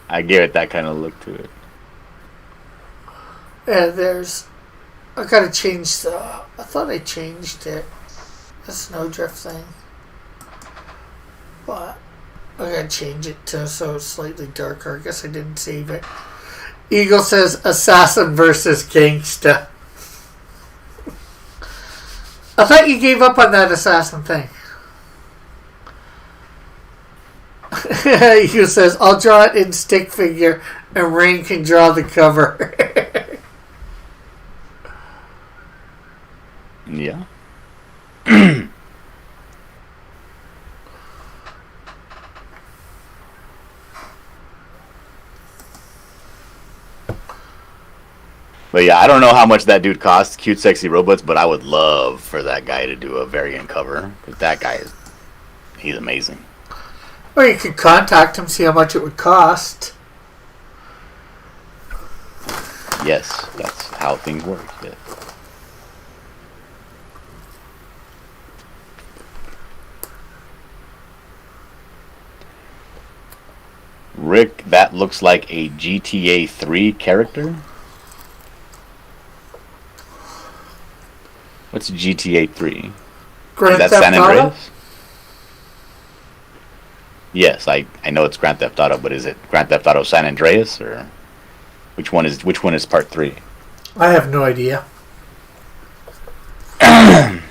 I gave it that kind of look to it. Yeah, I gotta change I thought I changed it. The Snowdrift thing. But I gotta change it so it's slightly darker. I guess I didn't save it. Eagle says Assassin versus Gangsta. I thought you gave up on that Assassin thing. Eagle says, I'll draw it in stick figure and Rain can draw the cover. Yeah. But yeah, I don't know how much that dude costs, Cute Sexy Robots, but I would love for that guy to do a variant cover. Because that guy he's amazing. Or you could contact him, see how much it would cost. Yes, that's how things work. Yeah. Rick, that looks like a GTA 3 character. What's GTA 3? Grand Is that Theft San Auto? Andreas? Yes, I know it's Grand Theft Auto, but is it Grand Theft Auto San Andreas or which one is part 3? I have no idea. I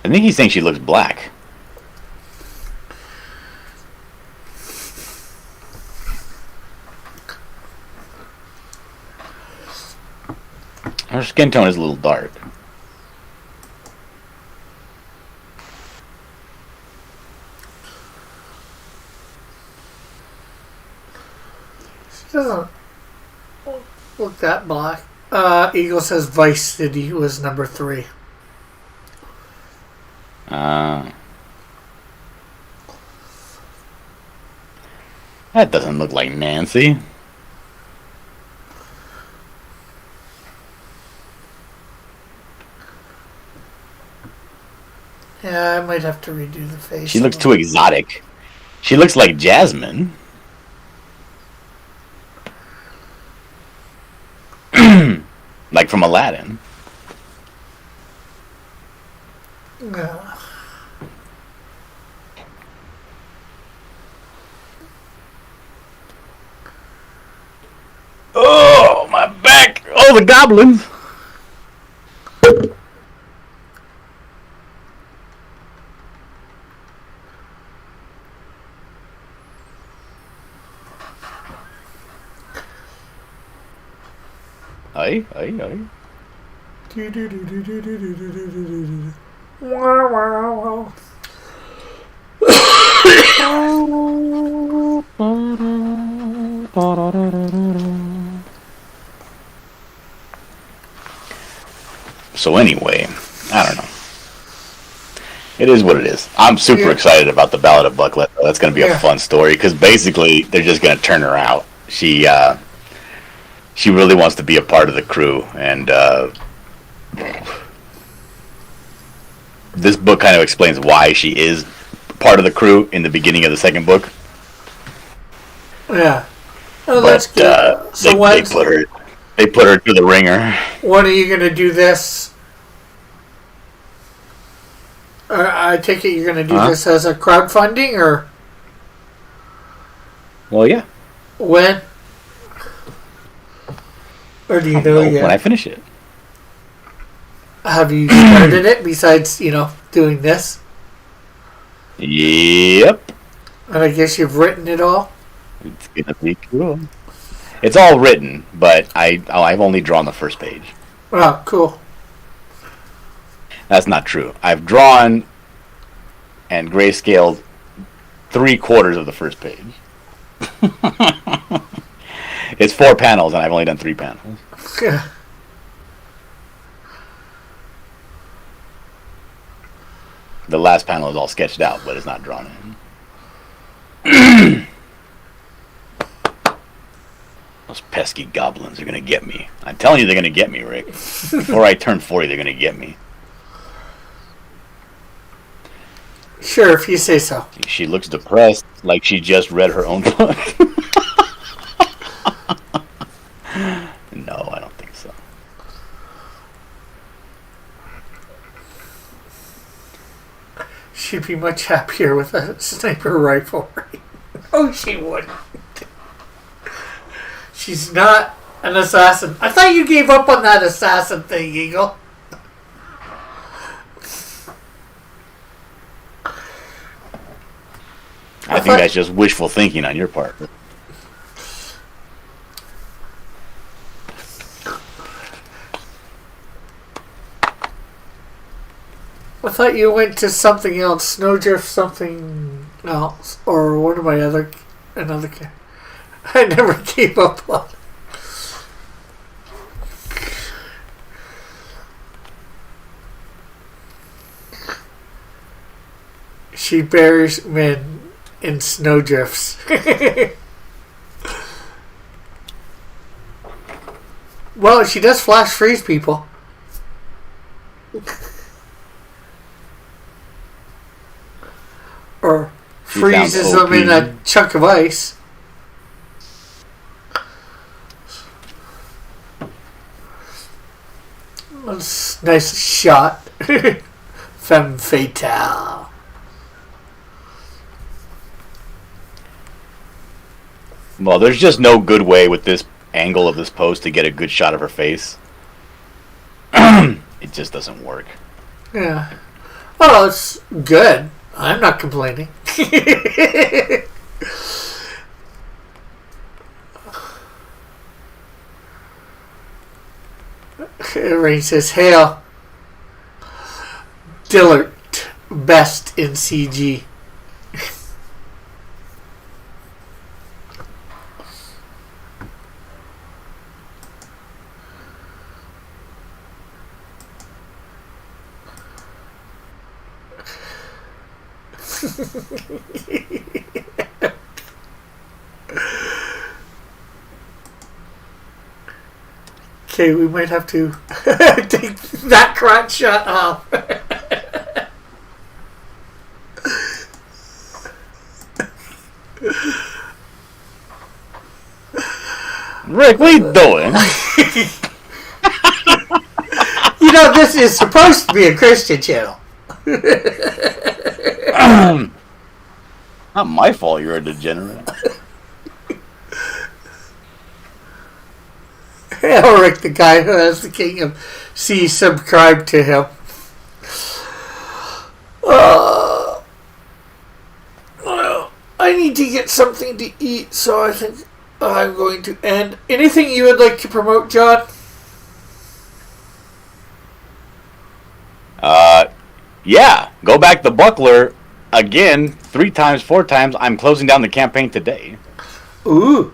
think he's saying she looks black. Her skin tone is a little dark. She doesn't look that black. Eagle says Vice City was number 3. That doesn't look like Nancy. Yeah, I might have to redo the face. She looks too exotic. She looks like Jasmine. Like from Aladdin. Yeah. Oh, my back! Oh, the goblins! Aye. Wow. So anyway, I don't know. It is what it is. I'm super excited about the Ballad of Bucklet. That's going to be a fun story because basically they're just going to turn her out. she really wants to be a part of the crew, and this book kind of explains why she is part of the crew in the beginning of the second book. Yeah. Oh, that's good. So they put her through the ringer. When are you going to do this? I take it you're going to do this as a crowdfunding, or? Well, yeah. When? Or do you know yet? When I finish it. Have you started it besides, doing this? Yep. And I guess you've written it all? It's gonna be cool. It's all written, but I've only drawn the first page. Oh, cool. That's not true. I've drawn and grayscaled 3/4 of the first page. It's 4 panels, and I've only done 3 panels. Yeah. The last panel is all sketched out, but it's not drawn in. Those pesky goblins are going to get me. I'm telling you they're going to get me, Rick. Before I turn 40, they're going to get me. Sure, if you say so. She looks depressed, like she just read her own book. No, I don't think so. She'd be much happier with a sniper rifle. Oh, she wouldn't. She's not an assassin. I thought you gave up on that assassin thing, Eagle. I think that's just wishful thinking on your part. I thought you went to something else. Snowdrift something else. Or one of my another. I never gave up on it. She buries men in snowdrifts. Well, she does flash freeze people. Or freezes them in a chunk of ice. That's nice shot. Femme fatale. Well, there's just no good way with this angle of this pose to get a good shot of her face. It just doesn't work. Yeah. Well, it's good. I'm not complaining. Rain says, "Hail, Dillard, best in CG." Okay, we might have to take that crotch shot off. Rick, what are you doing? This is supposed to be a Christian channel. Not my fault you're a degenerate. Elric, the guy who has the kingdom, subscribe to him. Well, I need to get something to eat, so I think I'm going to end. Anything you would like to promote, John? Yeah, go back to Buckler again 3 times, 4 times. I'm closing down the campaign today. Ooh.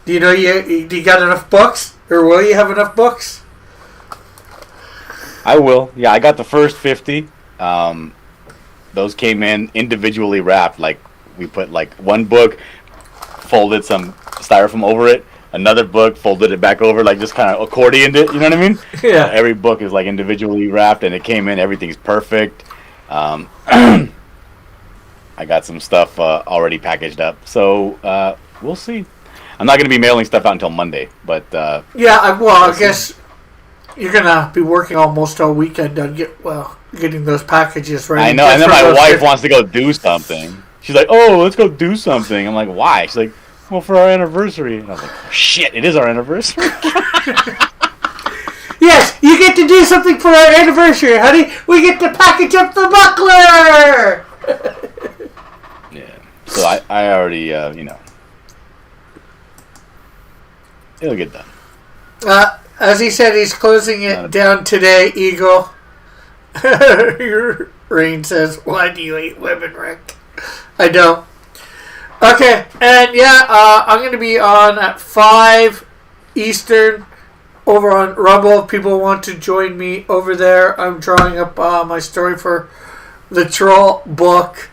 Do you know you got enough books? Or will you have enough books? I will. Yeah, I got the first 50. Those came in individually wrapped. Like, we put, like, one book folded some styrofoam over it. Another book, folded it back over, like just kind of accordioned it. You know what I mean? Yeah. Every book is like individually wrapped, and it came in. Everything's perfect. I got some stuff already packaged up, so we'll see. I'm not going to be mailing stuff out until Monday, but yeah. I guess you're gonna be working almost all weekend on getting those packages ready. I know. And then my wife wants to go do something. She's like, "Oh, let's go do something." I'm like, "Why?" She's like, "Well, for our anniversary." And I was like, oh, "Shit, it is our anniversary." Yes, you get to do something for our anniversary, honey. We get to package up the buckler. Yeah. So I already, it'll get done. As he said, he's closing it down today, Eagle. Rain says, "Why do you hate women, Rick?" I don't. Okay, and I'm going to be on at 5 Eastern over on Rumble. If people want to join me over there, I'm drawing up my story for the Troll book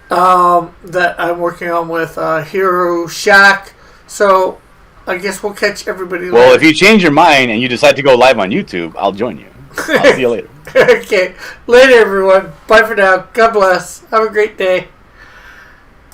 that I'm working on with Hero Shack. So I guess we'll catch everybody later. Well, if you change your mind and you decide to go live on YouTube, I'll join you. I'll see you later. Okay, later everyone. Bye for now. God bless. Have a great day.